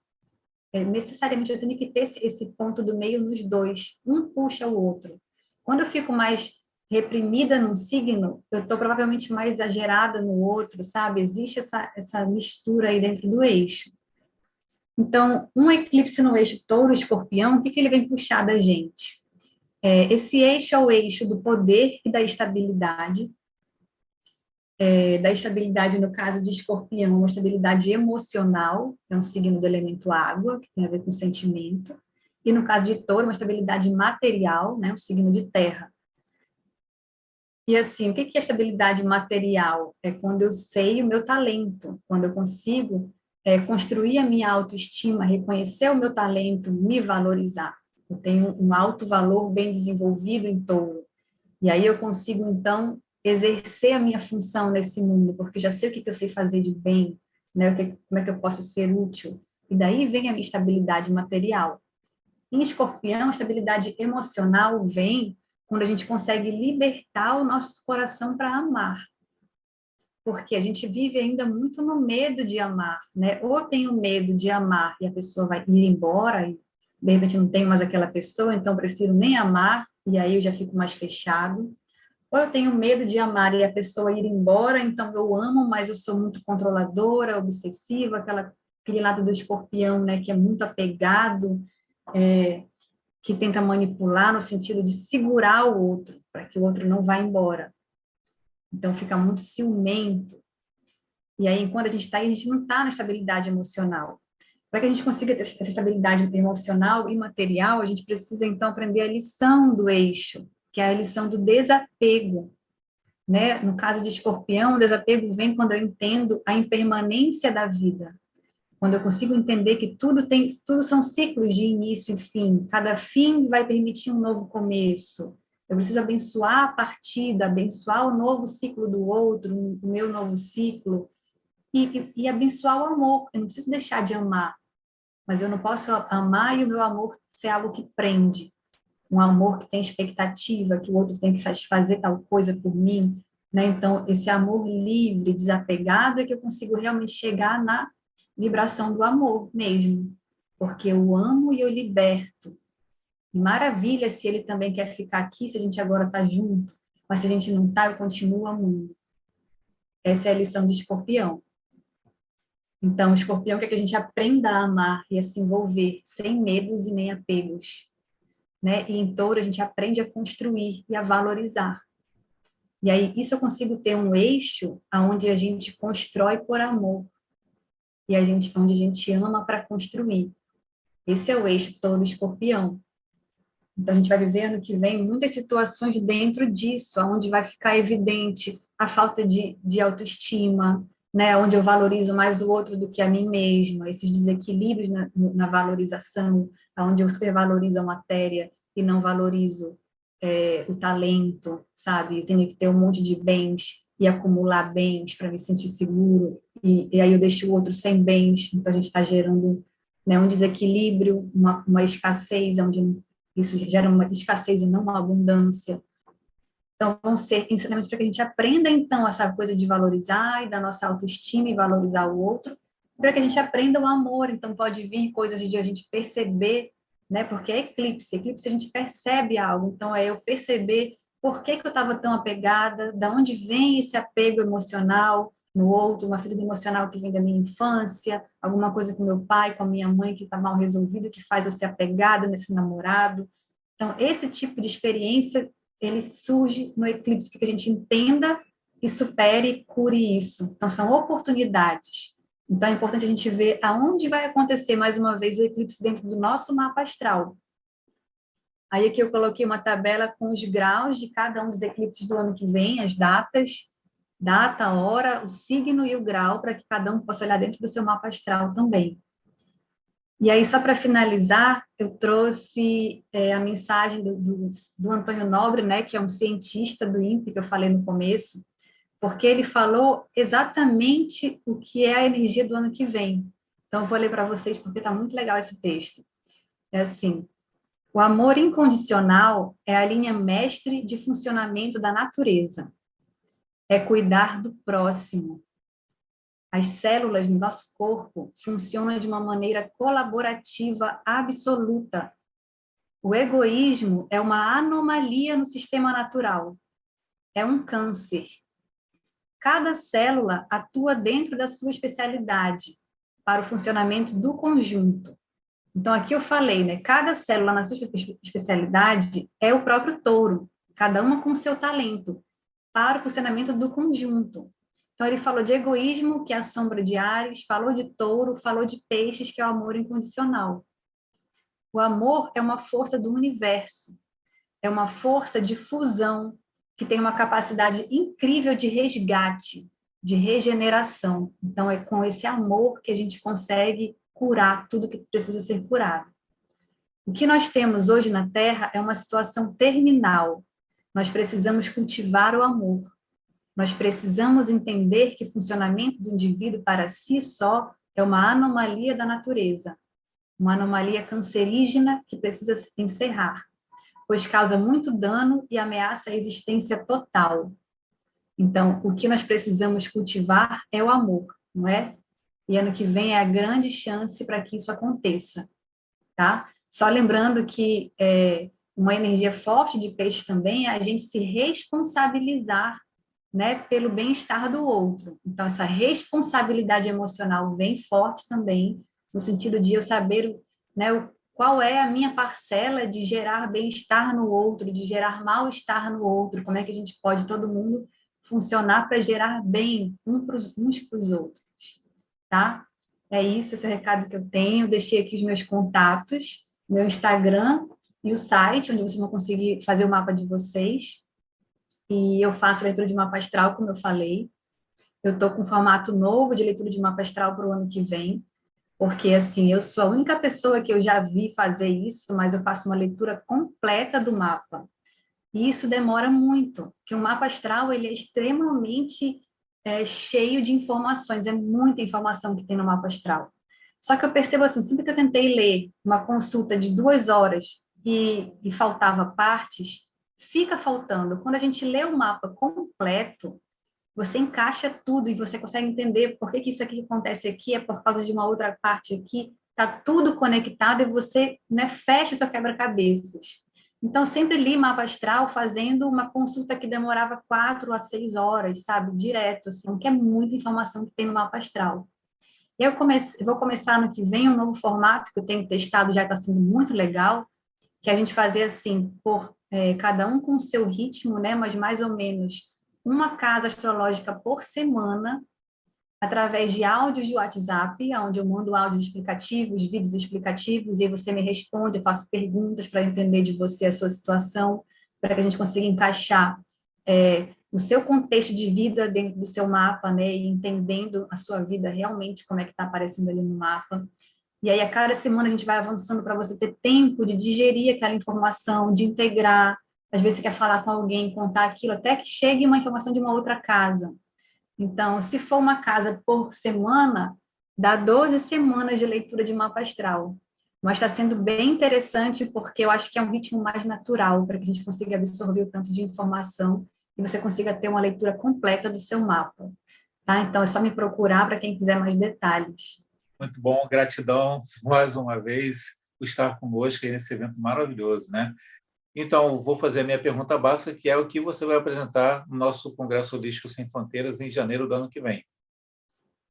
Necessariamente eu tenho que ter esse ponto do meio nos dois, um puxa o outro. Quando eu fico mais reprimida num signo, eu estou provavelmente mais exagerada no outro, sabe? Existe essa mistura aí dentro do eixo. Então, um eclipse no eixo touro-escorpião, o que ele vem puxar da gente? Esse eixo é o eixo do poder e da estabilidade no caso de escorpião, uma estabilidade emocional, é um signo do elemento água, que tem a ver com sentimento, e no caso de touro, uma estabilidade material, né, um signo de terra. E assim, o que é estabilidade material? É quando eu sei o meu talento, quando eu consigo construir a minha autoestima, reconhecer o meu talento, me valorizar. Eu tenho um alto valor bem desenvolvido em touro. E aí eu consigo, então, exercer a minha função nesse mundo, porque já sei o que eu sei fazer de bem, né? Como é que eu posso ser útil. E daí vem a minha estabilidade material. Em escorpião, a estabilidade emocional vem quando a gente consegue libertar o nosso coração para amar. Porque a gente vive ainda muito no medo de amar, né? Ou eu tenho medo de amar e a pessoa vai ir embora e de repente não tenho mais aquela pessoa, então eu prefiro nem amar e aí eu já fico mais fechado. Ou eu tenho medo de amar e a pessoa ir embora, então eu amo, mas eu sou muito controladora, obsessiva, aquele lado do escorpião, né, que é muito apegado, é, que tenta manipular no sentido de segurar o outro, para que o outro não vá embora. Então fica muito ciumento. E aí, quando a gente está aí, a gente não está na estabilidade emocional. Para que a gente consiga ter essa estabilidade emocional e material, a gente precisa, então, aprender a lição do eixo, que é a lição do desapego, né? No caso de escorpião, o desapego vem quando eu entendo a impermanência da vida, quando eu consigo entender que tudo são ciclos de início e fim, cada fim vai permitir um novo começo. Eu preciso abençoar a partida, abençoar o novo ciclo do outro, o meu novo ciclo, e abençoar o amor. Eu não preciso deixar de amar, mas eu não posso amar e o meu amor ser algo que prende, um amor que tem expectativa, que o outro tem que satisfazer tal coisa por mim, né? Então, esse amor livre, desapegado, é que eu consigo realmente chegar na vibração do amor mesmo, porque eu amo e eu liberto. Maravilha se ele também quer ficar aqui, se a gente agora está junto, mas se a gente não está, eu continuo amando. Essa é a lição do escorpião. Então, o escorpião quer que a gente aprenda a amar e a se envolver, sem medos e nem apegos, né? E em touro a gente aprende a construir e a valorizar. E aí isso eu consigo ter um eixo aonde a gente constrói por amor e onde a gente ama para construir. Esse é o eixo touro-escorpião. Então a gente vai viver ano que vem muitas situações dentro disso, aonde vai ficar evidente a falta de autoestima, né? Onde eu valorizo mais o outro do que a mim mesma, esses desequilíbrios na valorização, onde eu supervalorizo a matéria e não valorizo o talento, sabe? Eu tenho que ter um monte de bens e acumular bens para me sentir seguro, e aí eu deixo o outro sem bens, então a gente está gerando, né, um desequilíbrio, uma escassez, onde isso gera uma escassez e não uma abundância. Então, vão ser ensinamentos para que a gente aprenda, então, essa coisa de valorizar e da nossa autoestima e valorizar o outro, para que a gente aprenda o amor. Então, pode vir coisas de a gente perceber, né? Porque é eclipse. Eclipse a gente percebe algo. Então, é eu perceber por que eu estava tão apegada, da onde vem esse apego emocional no outro, uma ferida emocional que vem da minha infância, alguma coisa com meu pai, com a minha mãe que está mal resolvido, que faz eu ser apegada nesse namorado. Então, esse tipo de experiência ele surge no eclipse para que a gente entenda e supere e cure isso. Então, são oportunidades. Então, é importante a gente ver aonde vai acontecer, mais uma vez, o eclipse dentro do nosso mapa astral. Aí aqui eu coloquei uma tabela com os graus de cada um dos eclipses do ano que vem, as datas, data, hora, o signo e o grau, para que cada um possa olhar dentro do seu mapa astral também. E aí, só para finalizar, eu trouxe a mensagem do Antônio Nobre, né, que é um cientista do INPE, que eu falei no começo, porque ele falou exatamente o que é a energia do ano que vem. Então, eu vou ler para vocês, porque está muito legal esse texto. É assim: o amor incondicional é a linha mestre de funcionamento da natureza. É cuidar do próximo. As células no nosso corpo funcionam de uma maneira colaborativa absoluta. O egoísmo é uma anomalia no sistema natural. é um câncer. Cada célula atua dentro da sua especialidade para o funcionamento do conjunto. Então, aqui eu falei, né? Cada célula na sua especialidade é o próprio touro, cada uma com seu talento, para o funcionamento do conjunto. Então, ele falou de egoísmo, que é a sombra de Áries, falou de touro, falou de peixes, que é o amor incondicional. O amor é uma força do universo, é uma força de fusão, que tem uma capacidade incrível de resgate, de regeneração. Então, é com esse amor que a gente consegue curar tudo que precisa ser curado. O que nós temos hoje na Terra é uma situação terminal. Nós precisamos cultivar o amor. Nós precisamos entender que o funcionamento do indivíduo para si só é uma anomalia da natureza, uma anomalia cancerígena que precisa se encerrar, pois causa muito dano e ameaça a existência total. Então, o que nós precisamos cultivar é o amor, não é? E ano que vem é a grande chance para que isso aconteça, tá? Só lembrando que uma energia forte de peixe também é a gente se responsabilizar, né, pelo bem-estar do outro. Então, essa responsabilidade emocional vem forte também, no sentido de eu saber, né, qual é a minha parcela de gerar bem-estar no outro, de gerar mal-estar no outro, como é que a gente pode, todo mundo, funcionar para gerar bem uns para os outros, tá? É isso, esse é o recado que eu tenho. Deixei aqui os meus contatos, meu Instagram e o site, onde vocês vão conseguir fazer o mapa de vocês. E eu faço leitura de mapa astral, como eu falei. Eu estou com um formato novo de leitura de mapa astral para o ano que vem, porque, assim, eu sou a única pessoa que eu já vi fazer isso, mas eu faço uma leitura completa do mapa. E isso demora muito, porque o mapa astral, ele é extremamente cheio de informações, é muita informação que tem no mapa astral. Só que eu percebo assim, sempre que eu tentei ler uma consulta de 2 horas e faltava partes, fica faltando. Quando a gente lê o mapa completo, você encaixa tudo e você consegue entender por que isso aqui que acontece aqui é por causa de uma outra parte aqui, está tudo conectado e você, né, fecha seu quebra-cabeças. Então, sempre li mapa astral fazendo uma consulta que demorava 4 a 6 horas, sabe? Direto, assim, que é muita informação que tem no mapa astral. Vou começar no que vem um novo formato que eu tenho testado, já está sendo muito legal, que a gente fazia assim, cada um com o seu ritmo, né? Mas mais ou menos uma casa astrológica por semana, através de áudios de WhatsApp, onde eu mando áudios explicativos, vídeos explicativos, e aí você me responde, eu faço perguntas para entender de você a sua situação, para que a gente consiga encaixar o seu contexto de vida dentro do seu mapa, né, e entendendo a sua vida realmente, como é que está aparecendo ali no mapa. E aí, a cada semana, a gente vai avançando para você ter tempo de digerir aquela informação, de integrar. Às vezes, você quer falar com alguém, contar aquilo, até que chegue uma informação de uma outra casa. Então, se for uma casa por semana, dá 12 semanas de leitura de mapa astral. Mas está sendo bem interessante, porque eu acho que é um ritmo mais natural, para que a gente consiga absorver o tanto de informação e você consiga ter uma leitura completa do seu mapa. Tá? Então, é só me procurar para quem quiser mais detalhes. Muito bom, gratidão mais uma vez por estar conosco nesse evento maravilhoso, né? Então, vou fazer a minha pergunta básica, que é o que você vai apresentar no nosso Congresso Holístico Sem Fronteiras em janeiro do ano que vem.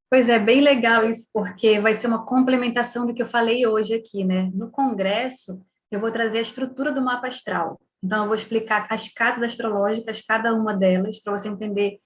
Pois é, bem legal isso, porque vai ser uma complementação do que eu falei hoje aqui, né? No Congresso, eu vou trazer a estrutura do mapa astral. Então, eu vou explicar as casas astrológicas, cada uma delas, para você entender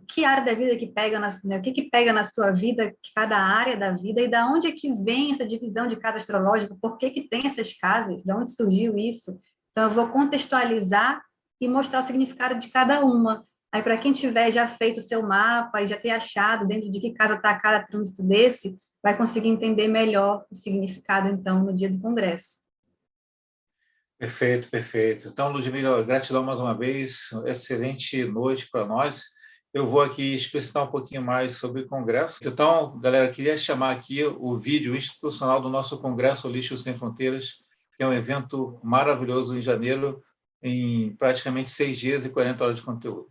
que área da vida que pega, né, o que pega na sua vida, cada área da vida, e da onde é que vem essa divisão de casa astrológica, por que tem essas casas, de onde surgiu isso. Então, eu vou contextualizar e mostrar o significado de cada uma. Aí, para quem tiver já feito o seu mapa e já ter achado dentro de que casa está cada trânsito desse, vai conseguir entender melhor o significado, então, no dia do congresso. Perfeito, perfeito. Então, Ludmila, gratidão mais uma vez. Excelente noite para nós. Eu vou aqui explicitar um pouquinho mais sobre o congresso. Então, galera, queria chamar aqui o vídeo institucional do nosso Congresso Holístico Sem Fronteiras, que é um evento maravilhoso em janeiro, em praticamente 6 dias e 40 horas de conteúdo.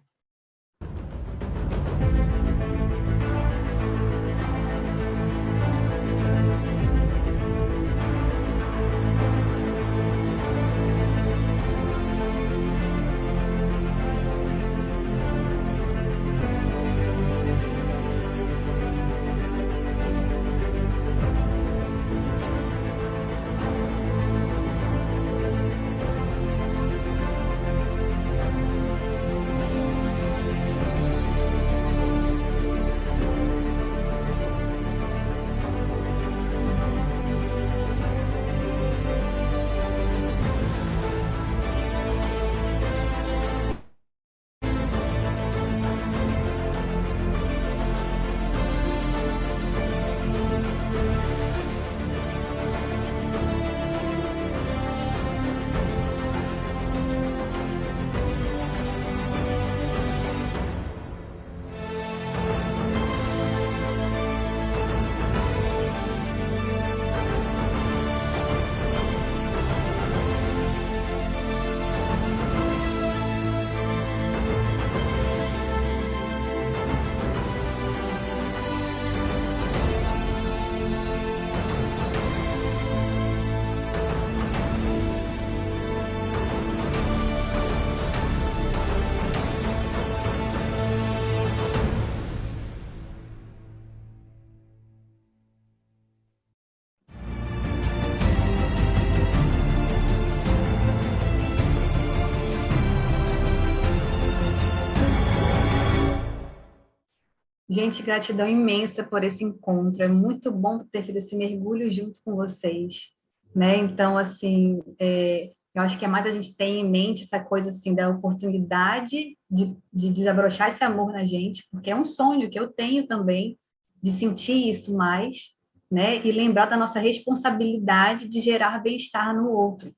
Gente, gratidão imensa por esse encontro. É muito bom ter feito esse mergulho junto com vocês, né? Então, assim, eu acho que é mais a gente ter em mente essa coisa, assim, da oportunidade de desabrochar esse amor na gente, porque é um sonho que eu tenho também, de sentir isso mais, né? E lembrar da nossa responsabilidade de gerar bem-estar no outro,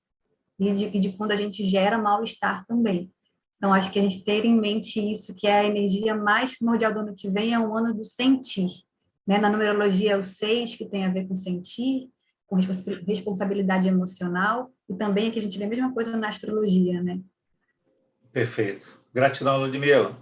e de quando a gente gera mal-estar também. Então, acho que a gente ter em mente isso, que é a energia mais primordial do ano que vem, é o ano do sentir. Né? Na numerologia é o 6, que tem a ver com sentir, com responsabilidade emocional, e também aqui a gente vê a mesma coisa na astrologia, né? Perfeito. Gratidão, Ludmila.